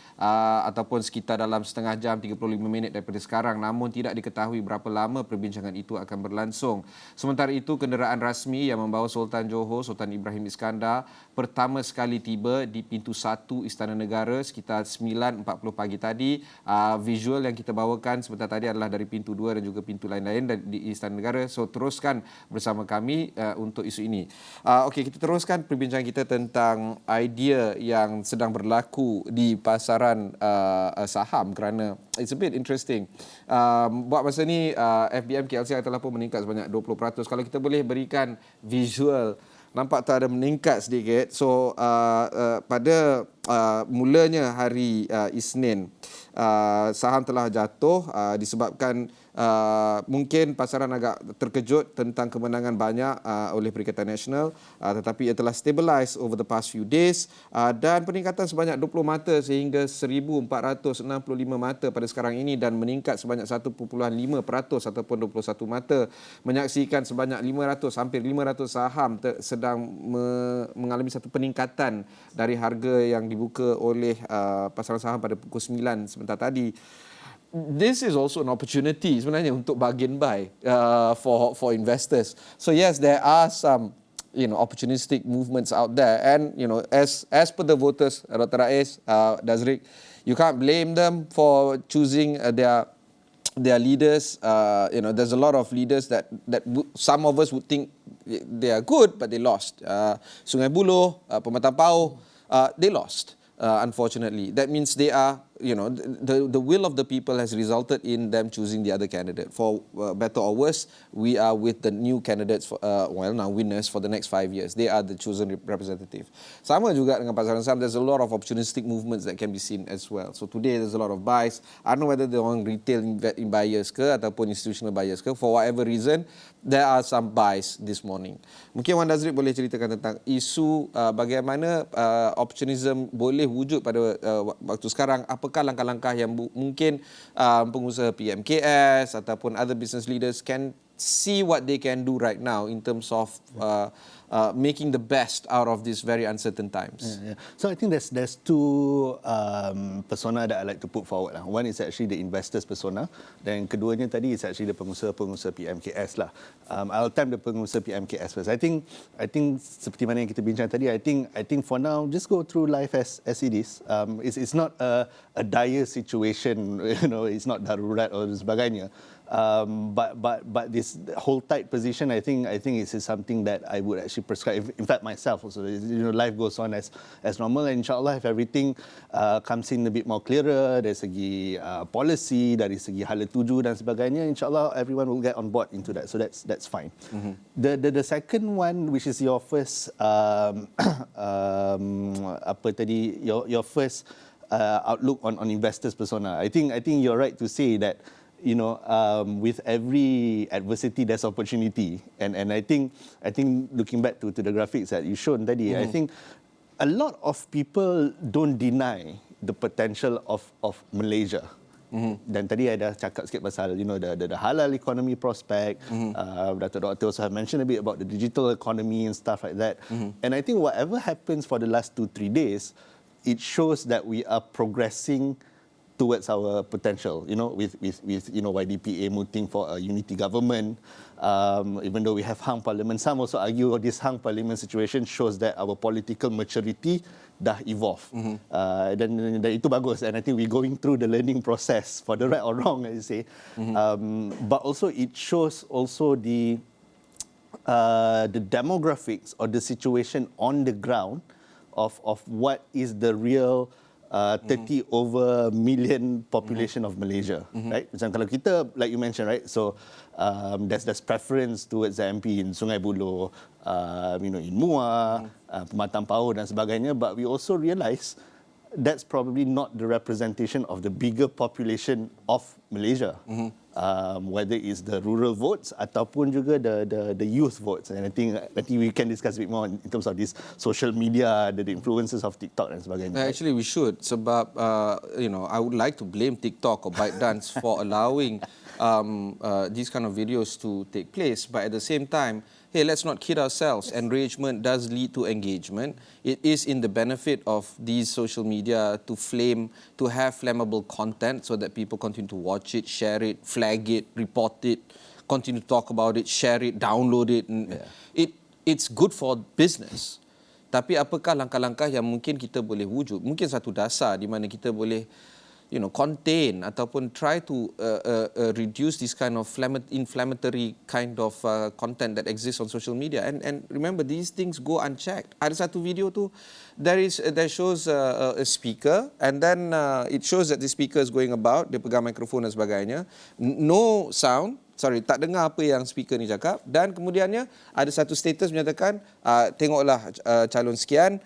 ataupun sekitar dalam setengah jam 35 minit daripada sekarang. Namun tidak diketahui berapa lama perbincangan itu akan berlangsung. Sementara itu, kenderaan rasmi yang membawa Sultan Johor, Sultan Ibrahim Iskandar, pertama sekali tiba di pintu 1 Istana Negara sekitar 9.40 pagi tadi. Visual yang kita bawakan sebentar tadi adalah dari pintu 2 dan juga pintu lain-lain di Istana Negara. So teruskan bersama kami untuk isu ini. Okey, kita teruskan perbincangan kita tentang idea yang sedang berlaku di pasaran saham, kerana it's a bit interesting. Buat masa ni FBM KLCI telah pun meningkat sebanyak 20%. Kalau kita boleh berikan visual, nampak tak ada meningkat sedikit. So pada mulanya hari Isnin, saham telah jatuh disebabkan mungkin pasaran agak terkejut tentang kemenangan banyak oleh Perikatan Nasional, tetapi ia telah stabilize over the past few days, dan peningkatan sebanyak 20 mata sehingga 1,465 mata pada sekarang ini, dan meningkat sebanyak 1.5% ataupun 21 mata, menyaksikan sebanyak 500, hampir 500 saham sedang mengalami satu peningkatan dari harga yang dibuka oleh pasaran saham pada pukul 9 sebentar tadi. This is also an opportunity sebenarnya untuk bargain buy for investors. So yes, there are some opportunistic movements out there, and as per the voters, Dr. Rais, Dazrik, you can't blame them for choosing their leaders. There's a lot of leaders that some of us would think they are good, but they lost. Sungai Buloh, Pematang Pauh, they lost. Unfortunately, that means they are the will of the people has resulted in them choosing the other candidate. For better or worse, we are with the new candidates, now winners for the next 5 years. They are the chosen representative. Sama juga dengan pasaran saham, there's a lot of opportunistic movements that can be seen as well. So today there's a lot of buys. I don't know whether they're on retail buyers ke ataupun institutional buyers ke. For whatever reason, there are some buys this morning. Mungkin Wan Dazrib boleh ceritakan tentang isu bagaimana opportunism boleh wujud pada waktu sekarang. Apakah langkah-langkah yang mungkin pengusaha PMKS ataupun other business leaders can see what they can do right now in terms of making the best out of these very uncertain times. So I think there's two persona that I like to put forward lah. One is actually the investors persona, dan keduanya tadi is actually the pengusaha PMKS lah. I'll time the pengusaha PMKS first. I think seperti mana yang kita bincang tadi, I think for now just go through life as it is. It's not a dire situation, it's not darurat or sebagainya. But this whole tight position, I think is something that I would actually prescribe. In fact, myself also, life goes on as normal. And inshallah, if everything comes in a bit more clearer, dari segi policy, dari segi hala tuju dan sebagainya, inshallah everyone will get on board into that. So that's fine. Mm-hmm. The second one, which is your first your first outlook on investors persona. I think you're right to say that. With every adversity, there's opportunity, and I think looking back to the graphics that you showed tadi, I think a lot of people don't deny the potential of Malaysia. Dan tadi ada cakap sikit pasal the halal economy prospect. Dr. also have mentioned a bit about the digital economy and stuff like that. And I think whatever happens for the last 2-3 days, it shows that we are progressing towards our potential, with YDPA mooting for a unity government. Even though we have hung parliament, some also argue this hung parliament situation shows that our political maturity dah evolve. Dan itu bagus, and I think we're going through the learning process for the right or wrong, as you say. But also it shows also the demographics or the situation on the ground of what is the real 30 over million population of Malaysia, right? Macam kalau kita, like you mentioned, right? So there's preference towards the MP in Sungai Buloh, in Muar, Pematang Pauh dan sebagainya. But we also realise that's probably not the representation of the bigger population of Malaysia. Whether it's the rural votes ataupun juga the youth votes. And I think we can discuss a bit more in terms of this social media, the influences of TikTok dan sebagainya. Actually, we should. Sebab, I would like to blame TikTok or ByteDance for allowing these kind of videos to take place. But at the same time, hey, let's not kid ourselves. Enragement does lead to engagement. It is in the benefit of these social media to have flammable content so that people continue to watch it, share it, flag it, report it, continue to talk about it, share it, download it. It's good for business. Tapi apakah langkah-langkah yang mungkin kita boleh wujud? Mungkin satu dasar di mana kita boleh contain ataupun try to reduce this kind of inflammatory kind of content that exists on social media. And remember, these things go unchecked. Ada satu video tu, there shows a speaker, and then it shows that the speaker is going about, dia pegang mikrofon dan sebagainya, no sound. Tak dengar apa yang speaker ni cakap, dan kemudiannya ada satu status menyatakan tengoklah calon sekian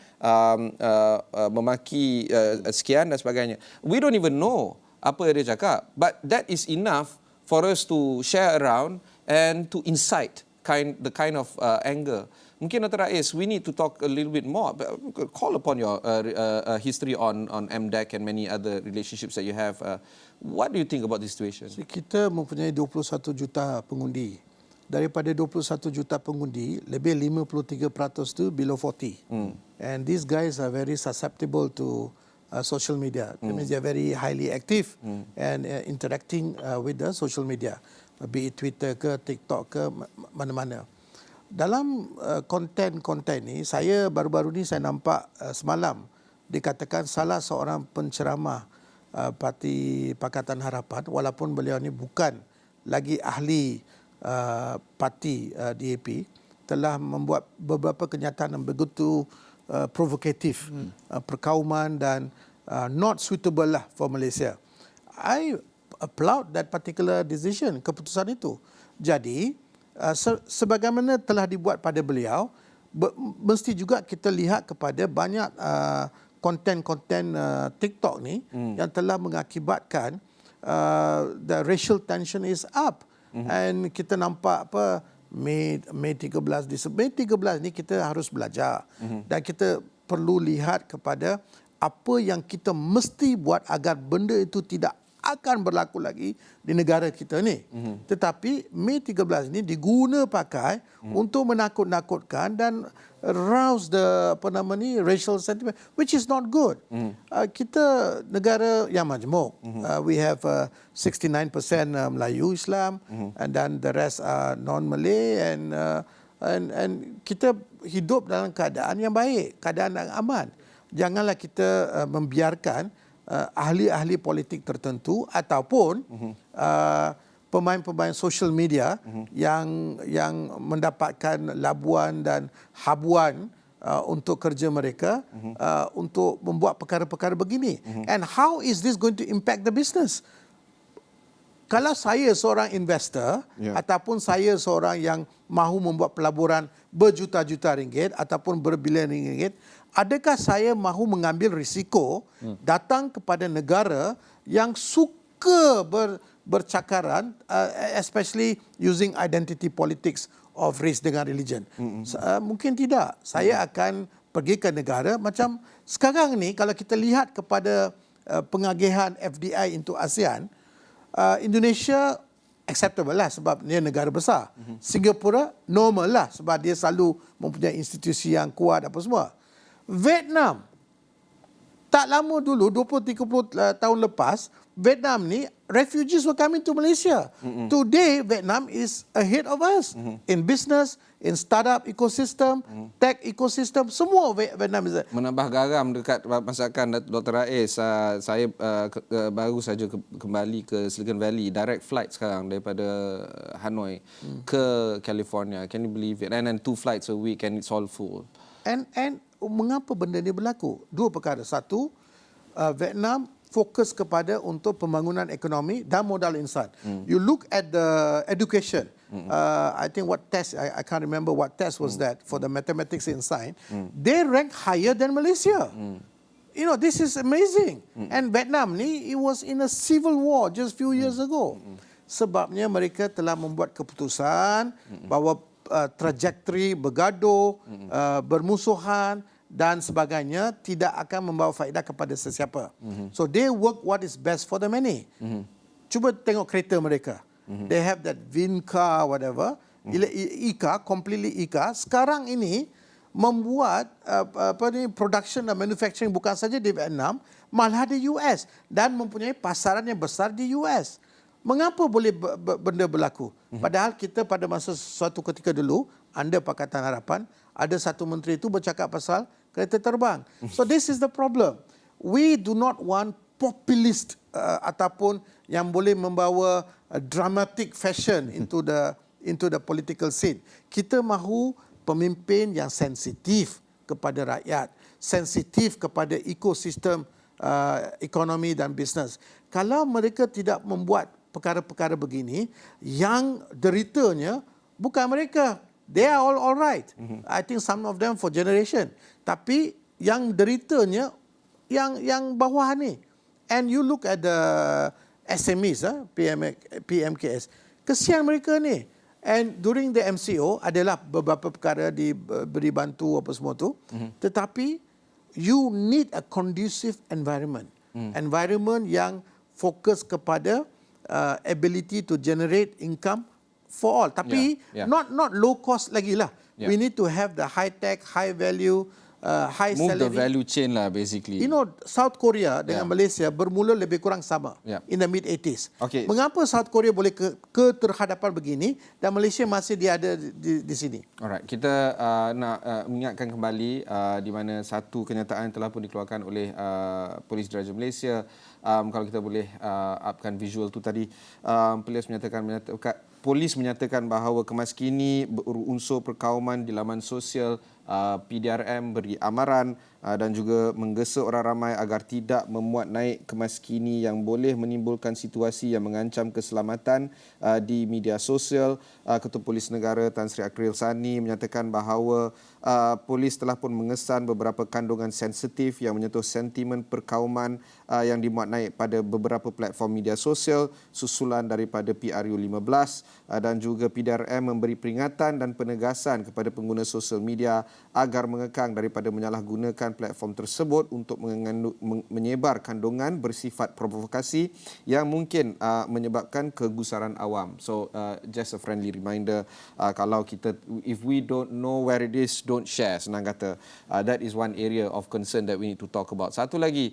memaki sekian dan sebagainya. We don't even know apa dia cakap, but that is enough for us to share around and to incite the kind of anger. Mungkin Dr. Rais, we need to talk a little bit more. Call upon your history on MDEC and many other relationships that you have. What do you think about this situation? Kita mempunyai 21 juta pengundi. Daripada 21 juta pengundi, lebih 53% tu below 40. And these guys are very susceptible to social media. That means they are very highly active and interacting with the social media. Be it Twitter ke, TikTok ke, mana-mana. Dalam konten-konten ni, saya baru-baru ni saya nampak semalam dikatakan salah seorang penceramah Parti Pakatan Harapan, walaupun beliau ni bukan lagi ahli parti DAP, telah membuat beberapa kenyataan yang begitu provokatif, perkauman dan not suitable lah for Malaysia. I applaud that particular decision, keputusan itu. Jadi, sebagaimana telah dibuat pada beliau, mesti juga kita lihat kepada banyak konten-konten TikTok ni yang telah mengakibatkan the racial tension is up. And kita nampak Mei 13 ni kita harus belajar dan kita perlu lihat kepada apa yang kita mesti buat agar benda itu tidak akan berlaku lagi di negara kita ni. Tetapi Mei 13 ini diguna pakai untuk menakut-nakutkan dan arouse the racial sentiment, which is not good. Kita negara yang majmuk. We have 69% Melayu Islam, and then the rest are non-Malay, and kita hidup dalam keadaan yang baik, keadaan yang aman. Janganlah kita membiarkan ahli-ahli politik tertentu ataupun pemain-pemain social media yang mendapatkan labuan dan habuan untuk kerja mereka untuk membuat perkara-perkara begini. And how is this going to impact the business? Kalau saya seorang investor ataupun saya seorang yang mahu membuat pelaburan berjuta-juta ringgit ataupun berbilion ringgit, adakah saya mahu mengambil risiko datang kepada negara yang suka bercakaran, especially using identity politics of race dengan religion? Mungkin tidak. Saya akan pergi ke negara macam sekarang ni, kalau kita lihat kepada pengagihan FDI into ASEAN, Indonesia acceptable lah sebab dia negara besar. Singapura normal lah sebab dia selalu mempunyai institusi yang kuat apa semua. Vietnam, tak lama dulu, 20-30 tahun lepas, Vietnam ni, refugees were coming to Malaysia. Today, Vietnam is ahead of us in business, in startup ecosystem, tech ecosystem, semua Vietnam is Menambah garam dekat masakan Dr. Rais, saya baru saja kembali ke Silicon Valley, direct flight sekarang daripada Hanoi ke California. Can you believe it? And then 2 flights a week and it's all full. And mengapa benda ni berlaku? Dua perkara. Satu, Vietnam fokus kepada untuk pembangunan ekonomi dan modal insan. You look at the education. I think what test, I can't remember what test was that for the mathematics and science. They rank higher than Malaysia. You know, this is amazing. And Vietnam ni, it was in a civil war just few years ago. Sebabnya mereka telah membuat keputusan bahawa trajectory bergaduh, bermusuhan dan sebagainya tidak akan membawa faedah kepada sesiapa. So they work what is best for the many. Cuba tengok kereta mereka. They have that Vinca whatever, ICA, completely ICA. Sekarang ini membuat production dan manufacturing bukan saja di Vietnam, malah di US dan mempunyai pasaran yang besar di US. Mengapa boleh benda berlaku? Padahal kita pada masa suatu ketika dulu, anda Pakatan Harapan, ada satu menteri itu bercakap pasal kereta terbang. So this is the problem. We do not want populist ataupun yang boleh membawa dramatic fashion into the political scene. Kita mahu pemimpin yang sensitif kepada rakyat, sensitif kepada ekosistem ekonomi dan bisnes. Kalau mereka tidak membuat perkara-perkara begini, yang deritanya bukan mereka. They are all right. I think some of them for generation. Tapi yang deritanya yang bawah ni. And you look at the SMEs, PMKS. Kesian mereka ni. And during the MCO adalah beberapa perkara diberi bantu apa semua tu. Tetapi you need a conducive environment. Environment yang fokus kepada ability to generate income for all. Tapi not low cost lagi lah. We need to have the high tech, high value, high Move salary. the value chain lah basically. You know, South Korea dengan Malaysia bermula lebih kurang sama in the mid-80s. Okay. Mengapa South Korea boleh keterhadapan begini dan Malaysia masih dia ada di sini? Alright, kita nak mengingatkan kembali di mana satu kenyataan telah pun dikeluarkan oleh Polis Diraja Malaysia. Kalau kita boleh upkan visual tu tadi, polis menyatakan bahawa kemaskini berunsur perkauman di laman sosial PDRM beri amaran dan juga menggesa orang ramai agar tidak memuat naik kemas kini yang boleh menimbulkan situasi yang mengancam keselamatan di media sosial. Ketua Polis Negara Tan Sri Akril Sani menyatakan bahawa polis telah pun mengesan beberapa kandungan sensitif yang menyentuh sentimen perkauman yang dimuat naik pada beberapa platform media sosial susulan daripada PRU 15 dan juga PDRM memberi peringatan dan penegasan kepada pengguna sosial media agar mengekang daripada menyalahgunakan platform tersebut untuk menyebar kandungan bersifat provokasi yang mungkin menyebabkan kegusaran awam. So just a friendly reminder, kalau kita, if we don't know where it is, don't share, senang kata. That is one area of concern that we need to talk about. Satu lagi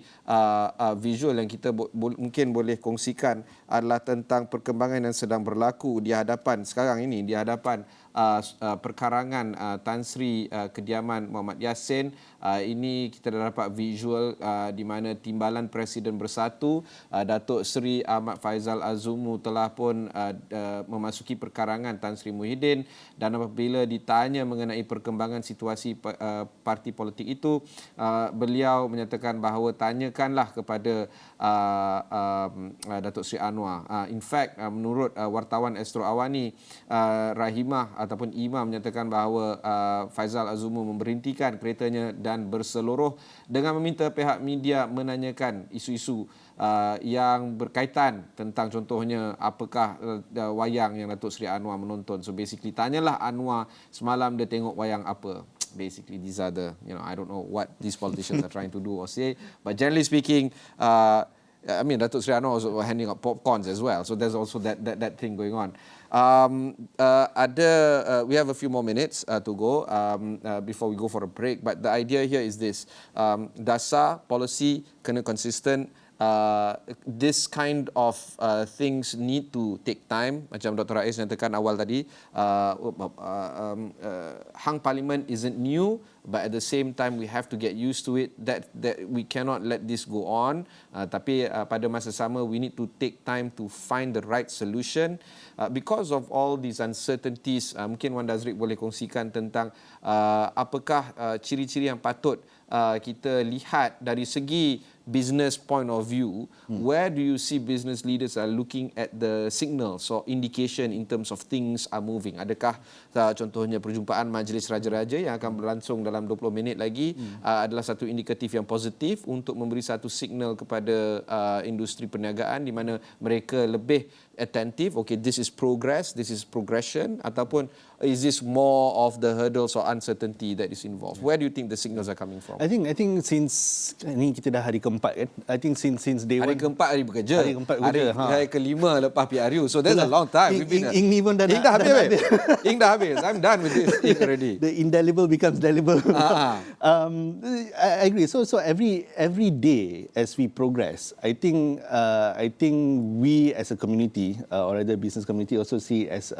visual yang kita mungkin boleh kongsikan adalah tentang perkembangan yang sedang berlaku di hadapan sekarang ini, di hadapan perkarangan Tan Sri kediaman Muhammad Yassin. Ini kita dah dapat visual di mana Timbalan Presiden Bersatu Datuk Seri Ahmad Faizal Azumu telah pun memasuki perkarangan Tan Sri Muhyiddin, dan apabila ditanya mengenai perkembangan situasi parti politik itu, beliau menyatakan bahawa tanyakanlah kepada Datuk Seri Anwar. In fact, menurut wartawan Astro Awani, Rahimah ataupun Imam menyatakan bahawa Faizal Azumu memberhentikan keretanya dan berseluruh dengan meminta pihak media menanyakan isu-isu yang berkaitan tentang contohnya apakah wayang yang Datuk Seri Anwar menonton. So basically tanyalah Anwar semalam dia tengok wayang apa. Basically these are the, I don't know what these politicians are trying to do or say, but generally speaking, I mean, Datuk Seri Anwar was handing out popcorns as well. So there's also that thing going on. We have a few more minutes to go before we go for a break. But the idea here is this. Dasar, policy, kena consistent. This kind of things need to take time. Macam Dr. Rais nyatakan awal tadi, hang parliament isn't new, but at the same time we have to get used to it, that we cannot let this go on. Tapi pada masa sama we need to take time to find the right solution because of all these uncertainties. Mungkin Wan Dazrik boleh kongsikan tentang apakah ciri-ciri yang patut kita lihat dari segi business point of view. Where do you see business leaders are looking at the signals or indication in terms of things are moving? Adakah contohnya perjumpaan Majlis Raja-Raja yang akan berlangsung dalam 20 minit lagi adalah satu indikatif yang positif untuk memberi satu signal kepada industri perniagaan di mana mereka lebih attentive, okay, this is progress, this is progression, ataupun is this more of the hurdles or uncertainty that is involved? Where do you think the signals are coming from? I think since ni kita dah hari keempat kan. I think since day hari one. keempat hari bekerja. Hari keempat bekerja. Hari kelima lepas PRU. So that's a long time. Ing pun dah habis. Ing dah habis. I'm done with this ing already. The indelible becomes delible. I agree. So every day as we progress, I think we as a community or rather business community also see as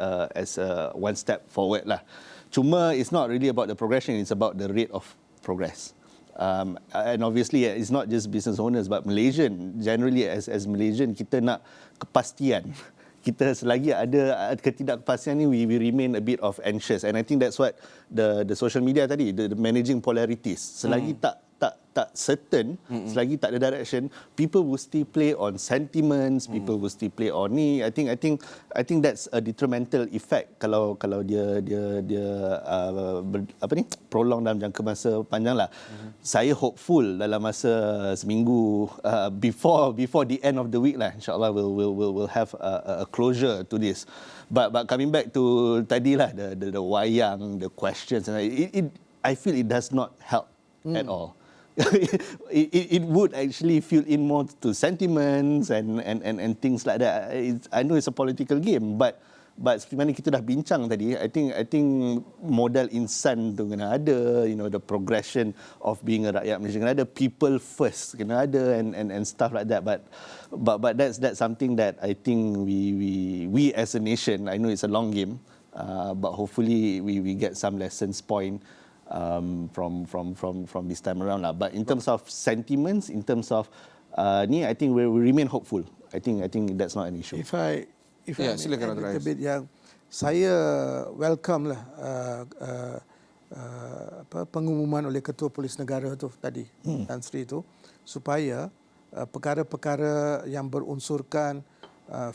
one step forward lah. Cuma it's not really about the progression, it's about the rate of progress. And obviously it's not just business owners but Malaysian generally as Malaysian kita nak kepastian. Kita selagi ada ketidakpastian ni we remain a bit of anxious, and I think that's what the social media tadi, the managing polarities. Selagi tak certain, selagi tak ada direction, people will still play on sentiments, people will still play on ni. I think that's a detrimental effect kalau dia prolong dalam jangka masa panjang lah. Saya hopeful dalam masa seminggu before the end of the week lah, insyaAllah we'll have a closure to this. But coming back to tadi lah, the wayang, the questions, and I feel it does not help at all. It would actually fill in more to sentiments and things like that. I know it's a political game, but seperti mana kita dah bincang tadi, I think modal insan tu kena ada, the progression of being a rakyat Malaysia kena ada, people first kena ada, and stuff like that. But that's something that I think we as a nation, I know it's a long game, but hopefully we get some lessons point from this time around lah. But in terms of sentiments, in terms of I think we remain hopeful. I think that's not an issue. If I silakan, add a bit yang saya welcome lah pengumuman oleh Ketua Polis Negara tu tadi, Tan Sri tu, supaya perkara-perkara yang berunsurkan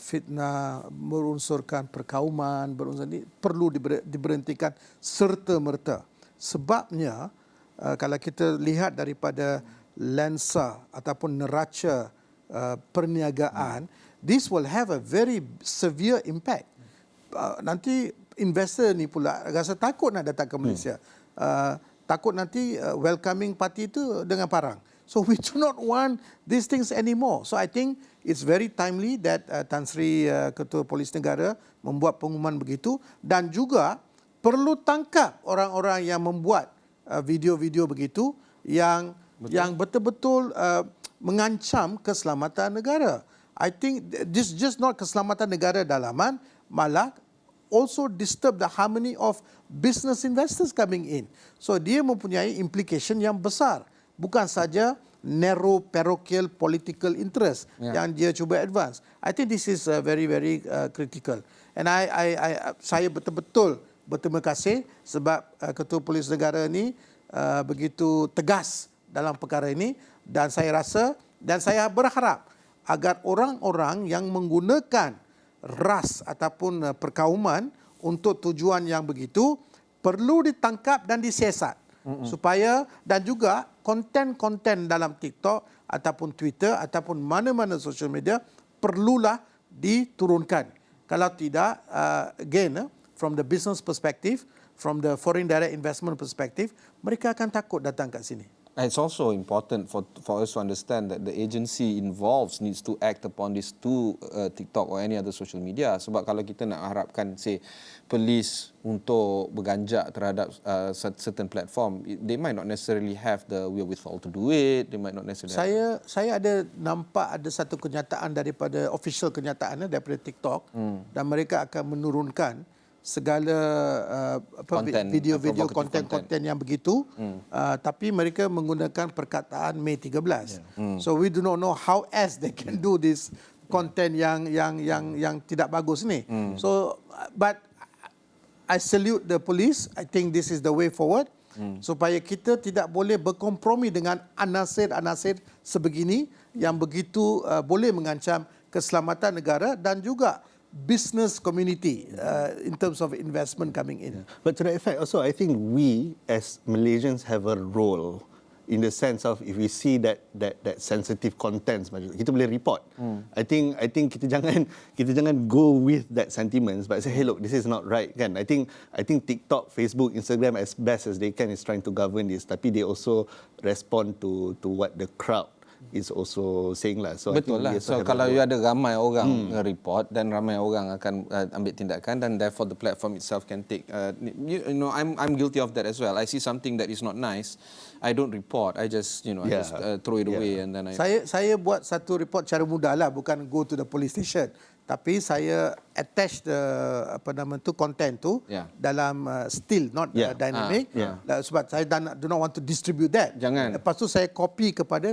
fitnah, berunsurkan perkauman, ini perlu diberhentikan serta-merta. Sebabnya kalau kita lihat daripada lensa ataupun neraca perniagaan, this will have a very severe impact. Nanti investor ni pula rasa takut nak datang ke Malaysia. Takut nanti welcoming party itu dengan parang. So we do not want these things anymore. So I think it's very timely that Tan Sri Ketua Polis Negara membuat pengumuman begitu, dan juga perlu tangkap orang-orang yang membuat video-video begitu yang betul-betul mengancam keselamatan negara. I think this just not keselamatan negara dalaman, malah also disturb the harmony of business investors coming in. So dia mempunyai implication yang besar. Bukan saja narrow parochial political interest yang dia cuba advance. I think this is very very critical. And saya betul-betul berterima kasih sebab Ketua Polis Negara ni begitu tegas dalam perkara ini, dan saya rasa dan saya berharap agar orang-orang yang menggunakan ras ataupun perkauman untuk tujuan yang begitu perlu ditangkap dan disiasat, supaya, dan juga konten-konten dalam TikTok ataupun Twitter ataupun mana-mana social media perlulah diturunkan. Kalau tidak, again, from the business perspective, from the foreign direct investment perspective, mereka akan takut datang kat sini. It's also important for us to understand that the agency involved needs to act upon this to TikTok or any other social media. Sebab kalau kita nak harapkan, say, polis untuk berganjak terhadap certain platform, they might not necessarily have the wherewithal to do it. They might not necessarily. Saya ada nampak ada satu kenyataan daripada official kenyataan daripada TikTok, dan mereka akan menurunkan segala video-video konten-konten yang begitu, tapi mereka menggunakan perkataan Mei 13. So we do not know how else they can do this konten yang tidak bagus ni. So but I salute the police. I think this is the way forward, supaya kita tidak boleh berkompromi dengan anasir-anasir sebegini yang begitu boleh mengancam keselamatan negara dan juga business community in terms of investment coming in. But to that effect also, I think we as Malaysians have a role in the sense of if we see that sensitive contents, kita boleh report. I think kita jangan go with that sentiments, but say, hey, look, this is not right, kan? I think TikTok, Facebook, Instagram, as best as they can, is trying to govern this, tapi they also respond to what the crowd is also saying lah. So betul lah. So kalau you ada ramai orang report dan ramai orang akan ambil tindakan, dan therefore the platform itself can take. I'm guilty of that as well. I see something that is not nice, I don't report. I just I just throw it away, and then Saya buat satu report cara mudah lah, bukan go to the police station, tapi saya attach the content tu dalam still, not dynamic. Sebab saya do not want to distribute that. Jangan. Lepas tu saya copy kepada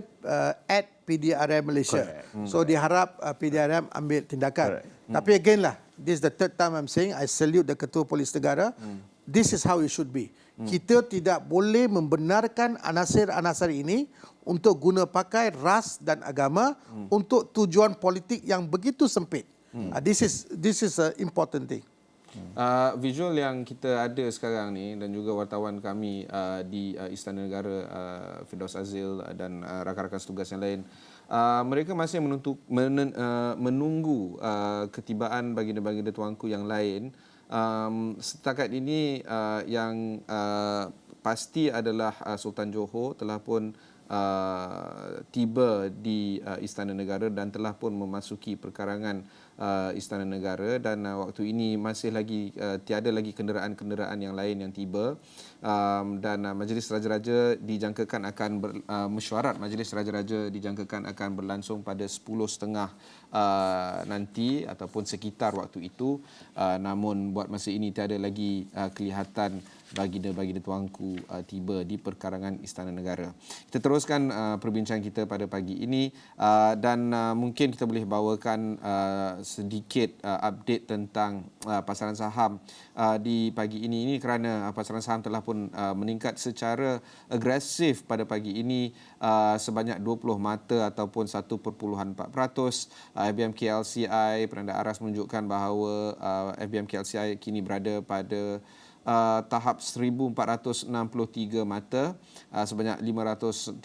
@PDRM Malaysia. So diharap PDRM ambil tindakan. Tapi again lah, this is the third time I'm saying I salute the Ketua Polis Negara. This is how it should be. Kita tidak boleh membenarkan anasir-anasir ini untuk guna pakai ras dan agama untuk tujuan politik yang begitu sempit. This is an important thing. Visual yang kita ada sekarang ni, dan juga wartawan kami di Istana Negara, Firdaus Azil dan rakan-rakan setugas yang lain, mereka masih menunggu ketibaan baginda-baginda tuanku yang lain. Setakat ini yang pasti adalah Sultan Johor telah pun tiba di Istana Negara dan telah pun memasuki perkarangan Istana Negara, dan waktu ini masih lagi tiada lagi kenderaan-kenderaan yang lain yang tiba, dan Majlis Raja-Raja dijangkakan akan mesyuarat Majlis Raja-Raja dijangkakan akan berlangsung pada 10.30 nanti ataupun sekitar waktu itu. Namun buat masa ini tiada lagi kelihatan baginda-baginda tuanku tiba di perkarangan Istana Negara. Kita teruskan perbincangan kita pada pagi ini dan mungkin kita boleh bawakan sedikit update tentang pasaran saham di pagi ini kerana pasaran saham telah pun meningkat secara agresif pada pagi ini sebanyak 20 mata ataupun 1.4%. FBM KLCI, Penanda Aras menunjukkan bahawa FBM KLCI kini berada pada tahap 1,463 mata, sebanyak 536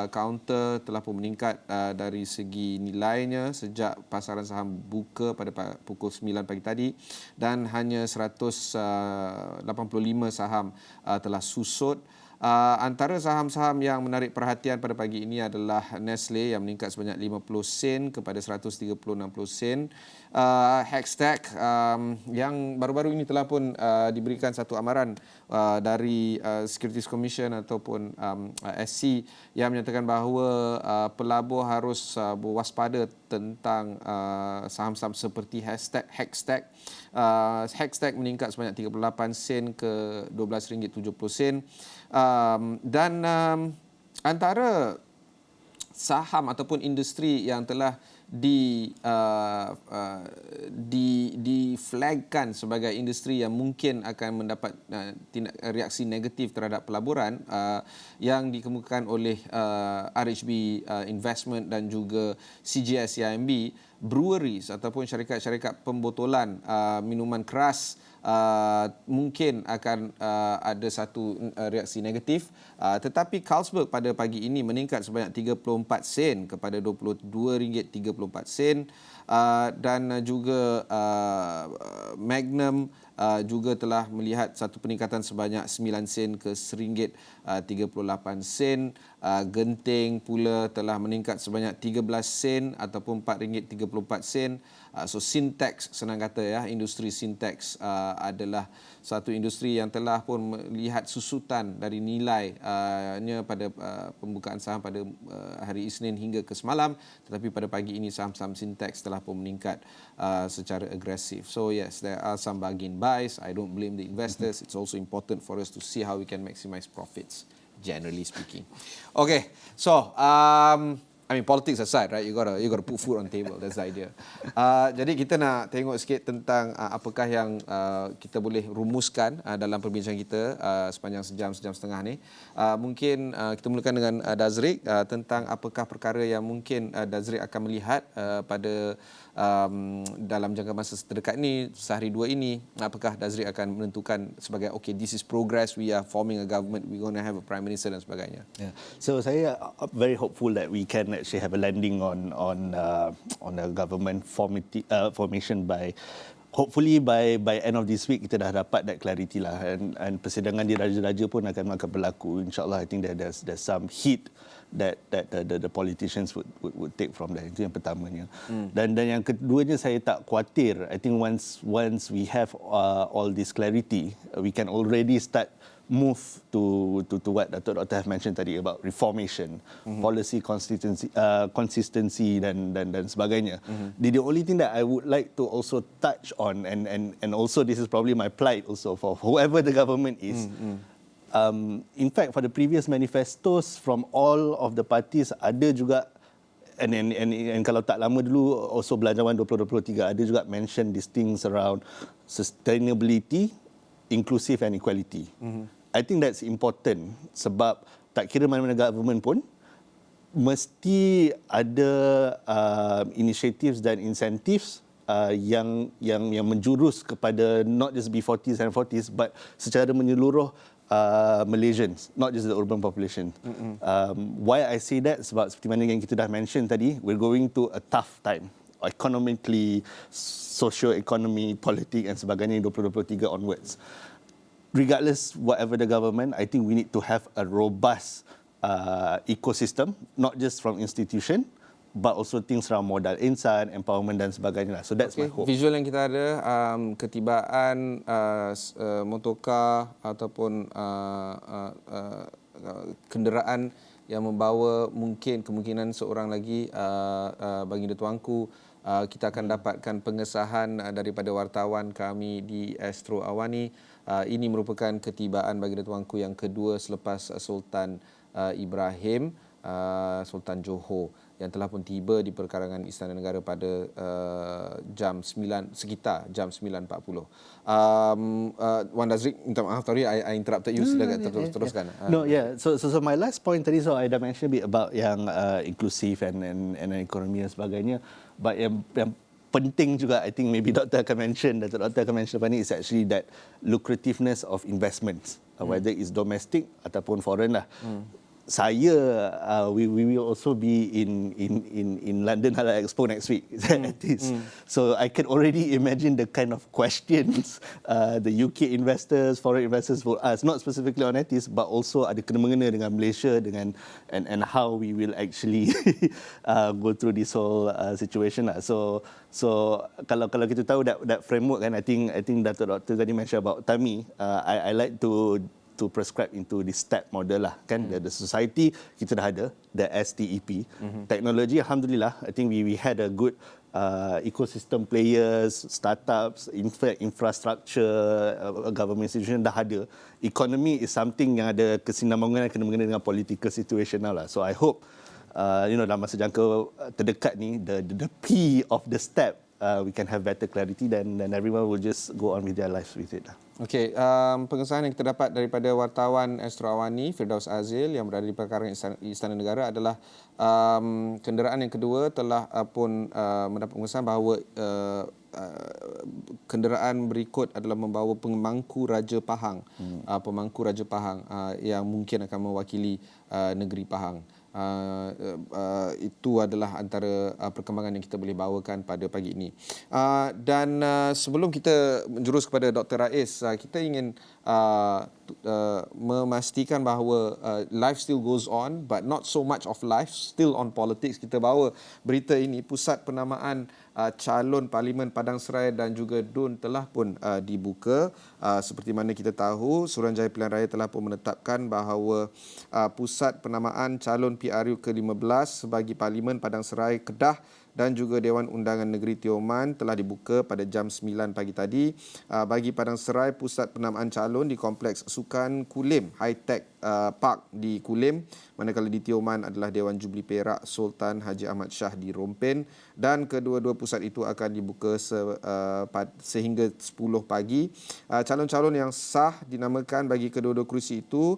kaunter telah pun meningkat dari segi nilainya sejak pasaran saham buka pada pukul 9 pagi tadi, dan hanya 185 saham telah susut. Antara saham-saham yang menarik perhatian pada pagi ini adalah Nestle yang meningkat sebanyak 50 sen kepada 130.60 sen. Hextech yang baru-baru ini telah pun diberikan satu amaran dari Securities Commission ataupun SC yang menyatakan bahawa pelabur harus berwaspada tentang saham-saham seperti Hextech. Hextech meningkat sebanyak 38 sen ke RM12.70. Dan antara saham ataupun industri yang telah diflagkan sebagai industri yang mungkin akan mendapat reaksi negatif terhadap pelaburan yang dikemukakan oleh RHB Investment dan juga CGS CIMB, breweries ataupun syarikat-syarikat pembotolan minuman keras mungkin akan ada satu reaksi negatif, tetapi Carlsberg pada pagi ini meningkat sebanyak 34 sen kepada RM22.34, dan juga Magnum juga telah melihat satu peningkatan sebanyak 9 sen ke RM1.38. Genting pula telah meningkat sebanyak 13 sen ataupun RM4.34. So Sintex, senang kata ya, industri Sintex adalah satu industri yang telah pun melihat susutan dari nilainya pada pembukaan saham pada hari Isnin hingga ke semalam, tetapi pada pagi ini saham-saham Sintex telah pun meningkat secara agresif. So yes, there are some bargain buys. I don't blame the investors. It's also important for us to see how we can maximize profits, generally speaking. Okay, so I mean, politics aside, right? You gotta put food on the table. That's the idea. Jadi kita nak tengok sikit tentang apakah yang kita boleh rumuskan dalam perbincangan kita sepanjang sejam setengah ni. Mungkin kita mulakan dengan Dazrik tentang apakah perkara yang mungkin Dazrik akan melihat pada dalam jangka masa terdekat ni, sehari dua ini. Apakah Dazrik akan menentukan sebagai okay, this is progress, we are forming a government, we're going to have a prime minister dan sebagainya. Yeah. So saya very hopeful that we can actually have a landing on a government formation by hopefully by end of this week. Kita dah dapat that clarity lah, and persidangan di Raja-Raja pun akan berlaku, insyaallah. I think that there's some heat that the politicians would take from that. Itu yang pertamanya. Dan yang keduanya, saya tak khawatir. I think once we have all this clarity, we can already start move to what Dr. have mentioned tadi about reformation, policy consistency dan sebagainya. The only thing that I would like to also touch on, and also this is probably my plight also for whoever the government is. In fact, for the previous manifestos from all of the parties, ada juga, and kalau tak lama dulu, also Belanjawan 2023, ada juga mention these things around sustainability, inclusive and equality. I think that's important sebab tak kira mana-mana government pun mesti ada initiatives dan incentives yang menjurus kepada not just B40s and 40s but secara menyeluruh Malaysians, not just the urban population. Why I say that? Sebab seperti mana yang kita dah mention tadi, we're going to a tough time economically, socio-economy, politik and sebagainya 2023 onwards. Regardless whatever the government, I think we need to have a robust ecosystem, not just from institution, but also things around modal insan, empowerment dan sebagainya. So that's my hope. Visual yang kita ada, ketibaan motorkar ataupun kenderaan yang membawa kemungkinan seorang lagi Baginda Tuanku. Kita akan dapatkan pengesahan daripada wartawan kami di Astro Awani. Ini merupakan ketibaan Baginda Tuanku yang kedua selepas Sultan Ibrahim, Sultan Johor, yang telah pun tiba di perkarangan Istana Negara pada sekitar jam 9.40. Wan Dazrik, minta maaf, sorry, I interrupted you. Silakan teruskan. No, yeah. So my last point tadi, so I dah mention a bit about yang inclusive and economy dan sebagainya. But yang penting juga, I think maybe Dr. akan mention lepas ni, is actually that lucrativeness of investments, whether it's domestic ataupun foreign lah. Saya, we will also be in London Halal Expo next week. So I can already imagine the kind of questions the UK investors, foreign investors will ask, not specifically on ETIS, but also ada kena-mengena dengan Malaysia, dengan and how we will actually go through this whole situation lah. So kalau kita tahu that framework kan, I think Dr. tadi mention about TAMI, I like to prescribe into the STEP model lah kan. The society kita dah ada, the STEP. Teknologi, alhamdulillah, I think we had a good ecosystem players, startups, infrastructure, government institution dah ada. Economy is something yang ada kesinambungan kena mengena dengan political situation now lah. So I hope dalam masa jangka terdekat ni, the P of the STEP, we can have better clarity, then everyone will just go on with their lives with it lah. Okey, pengesahan yang kita dapat daripada wartawan Astro Awani, Firdaus Azil, yang berada di perkarangan Istana Negara adalah kenderaan yang kedua telah pun mendapat pengesahan bahawa kenderaan berikut adalah membawa pemangku Raja Pahang, pemangku Raja Pahang yang mungkin akan mewakili negeri Pahang. Itu adalah antara perkembangan yang kita boleh bawakan pada pagi ini. Dan sebelum kita menjurus kepada Dr. Rais, kita ingin memastikan bahawa life still goes on, but not so much of life still on politics. Kita bawa berita ini, pusat penamaan calon Parlimen Padang Serai dan juga DUN telah pun dibuka. Seperti mana kita tahu, Suruhanjaya Pilihan Raya telah pun menetapkan bahawa pusat penamaan calon PRU ke-15 bagi Parlimen Padang Serai, Kedah dan juga Dewan Undangan Negeri Tioman telah dibuka pada jam 9 pagi tadi. Bagi Padang Serai, pusat penamaan calon di Kompleks Sukan Kulim High Tech Park di Kulim, manakala di Tioman adalah Dewan Jubli Perak Sultan Haji Ahmad Shah di Rompen, dan kedua-dua pusat itu akan dibuka sehingga 10 pagi. Calon-calon yang sah dinamakan bagi kedua-dua kerusi itu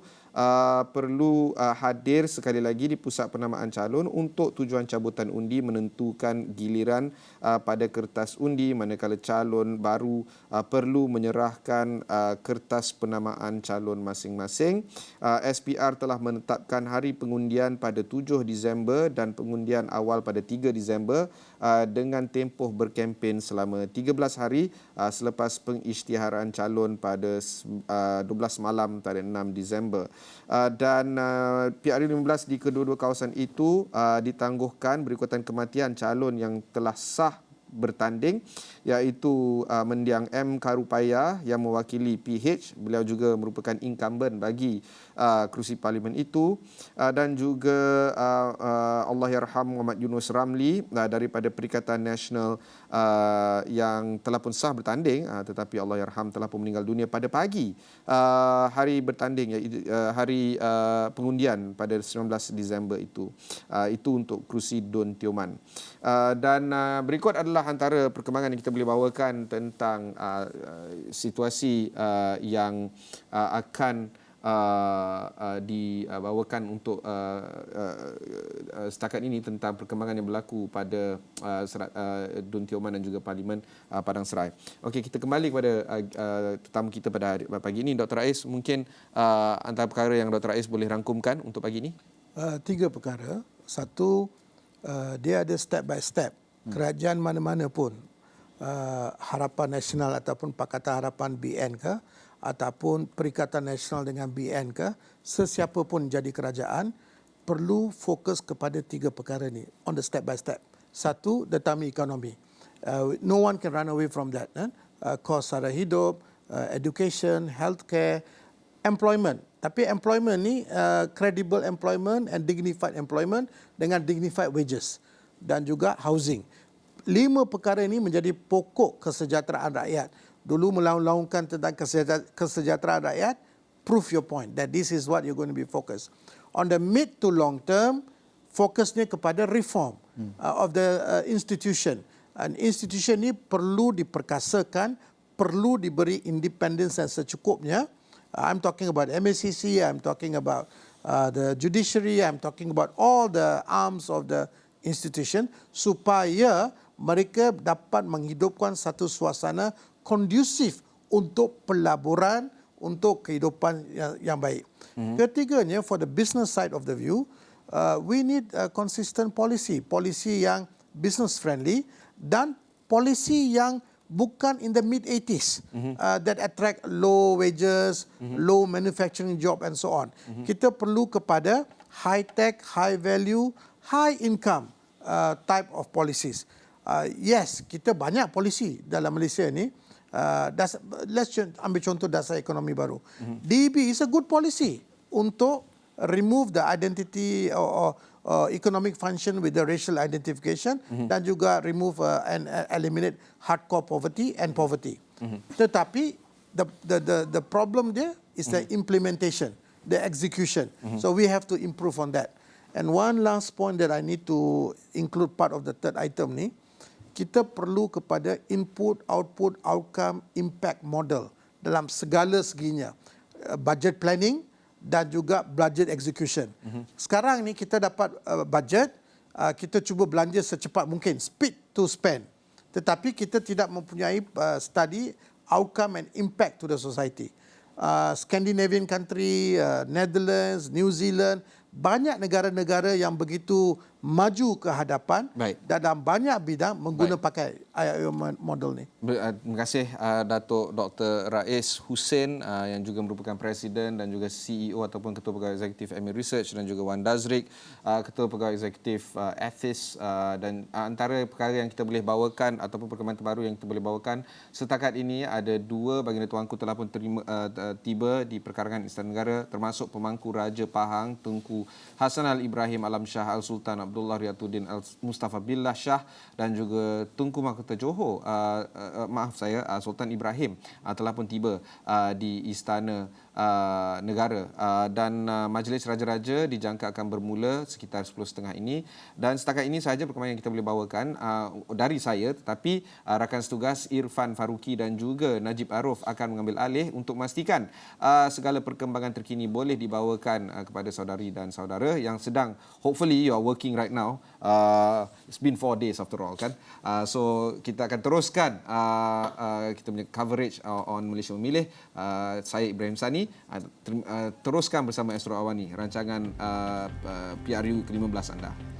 perlu hadir sekali lagi di pusat penamaan calon untuk tujuan cabutan undi, menentukan giliran pada kertas undi, manakala calon baru perlu menyerahkan kertas penamaan calon masing-masing. SPR telah menetapkan hari pengundian pada 7 Disember dan pengundian awal pada 3 Disember dengan tempoh berkempen selama 13 hari selepas pengisytiharan calon pada 12 malam tarikh 6 Disember. Dan PRU 15 di kedua-dua kawasan itu ditangguhkan berikutan kematian calon yang telah sah bertanding, iaitu Mendiang M. Karupaya yang mewakili PH. Beliau juga merupakan incumbent bagi kerusi parlimen itu, dan juga Allahyarham Muhammad Yunus Ramli daripada Perikatan Nasional yang telah pun sah bertanding, tetapi Allahyarham telah pun meninggal dunia pada pagi hari bertanding, hari pengundian pada 19 Disember itu. Itu untuk kerusi DUN Tioman. Dan berikut adalah antara perkembangan yang kita boleh bawakan tentang situasi yang akan dibawakan untuk setakat ini tentang perkembangan yang berlaku pada DUN Tioman dan juga Parlimen Padang Serai. Okey, kita kembali kepada tetamu kita pada pagi ini, Dr. Rais. Mungkin antara perkara yang Dr. Rais boleh rangkumkan untuk pagi ini? 3 perkara. Satu, dia ada step by step. Kerajaan mana-mana pun, Harapan Nasional ataupun Pakatan Harapan BN ke, ataupun Perikatan Nasional dengan BN ke, sesiapa pun jadi kerajaan, perlu fokus kepada 3 perkara ni, on the step by step. Satu, the TAMI economy. No one can run away from that. Kos sara hidup, education, healthcare, employment. Tapi employment ni credible employment and dignified employment dengan dignified wages dan juga housing. 5 perkara ini menjadi pokok kesejahteraan rakyat. Dulu melaung-laungkan tentang kesejahteraan rakyat, prove your point that this is what you're going to be focused. On the mid to long term, fokusnya kepada reform of the institution. Institution ni perlu diperkasakan, perlu diberi independence yang secukupnya. I'm talking about MACC, I'm talking about the judiciary, I'm talking about all the arms of the institution supaya mereka dapat menghidupkan satu suasana kondusif untuk pelaburan, untuk kehidupan yang baik. Ketiganya, for the business side of the view, we need a consistent policy yang business friendly dan policy yang bukan in the mid-80s that attract low wages, low manufacturing job and so on. Kita perlu kepada high tech, high value, high income type of policies. Yes, kita banyak polisi dalam Malaysia ni. Let's ambil contoh dasar ekonomi baru. DEB is a good policy untuk remove the identity or economic function with the racial identification dan juga remove and eliminate hardcore poverty and poverty. Tetapi the problem there is the implementation, the execution. So we have to improve on that. And one last point that I need to include part of the third item ni, kita perlu kepada input, output, outcome, impact model dalam segala seginya. Budget planning dan juga budget execution. Sekarang ni kita dapat budget, kita cuba belanja secepat mungkin, speed to spend. Tetapi kita tidak mempunyai study outcome and impact to the society. Scandinavian country, Netherlands, New Zealand, banyak negara-negara yang begitu maju ke hadapan dalam banyak bidang pakai IIO model ni. Terima kasih Datuk Dr. Rais Hussein yang juga merupakan Presiden dan juga CEO ataupun Ketua Pegawai Eksekutif Amir Research dan juga Wan Dazrik, Ketua Pegawai Eksekutif Ethis, dan antara perkara yang kita boleh bawakan ataupun perkembangan terbaru yang kita boleh bawakan setakat ini ada 2 baginda tuanku telah pun tiba di perkarangan Istana Negara, termasuk Pemangku Raja Pahang Tunku Hassan Al-Ibrahim Alam Shah Al-Sultan Abdullah Riyatuddin Al-Mustafa Billah Shah dan juga Tunku Mahkota Johor, Sultan Ibrahim telah pun tiba di Istana Negara, dan Majlis Raja-Raja dijangka akan bermula sekitar 10.30 ini. Dan setakat ini sahaja perkembangan yang kita boleh bawakan dari saya, tetapi rakan setugas Irfan Faruqi dan juga Najib Aruf akan mengambil alih untuk memastikan segala perkembangan terkini boleh dibawakan kepada saudari dan saudara yang sedang, hopefully you are working right now. It's been 4 days after all kan. So kita akan teruskan kita punya coverage on Malaysia Memilih. Saya Ibrahim Sani, teruskan bersama Astro Awani rancangan PRU ke-15 anda.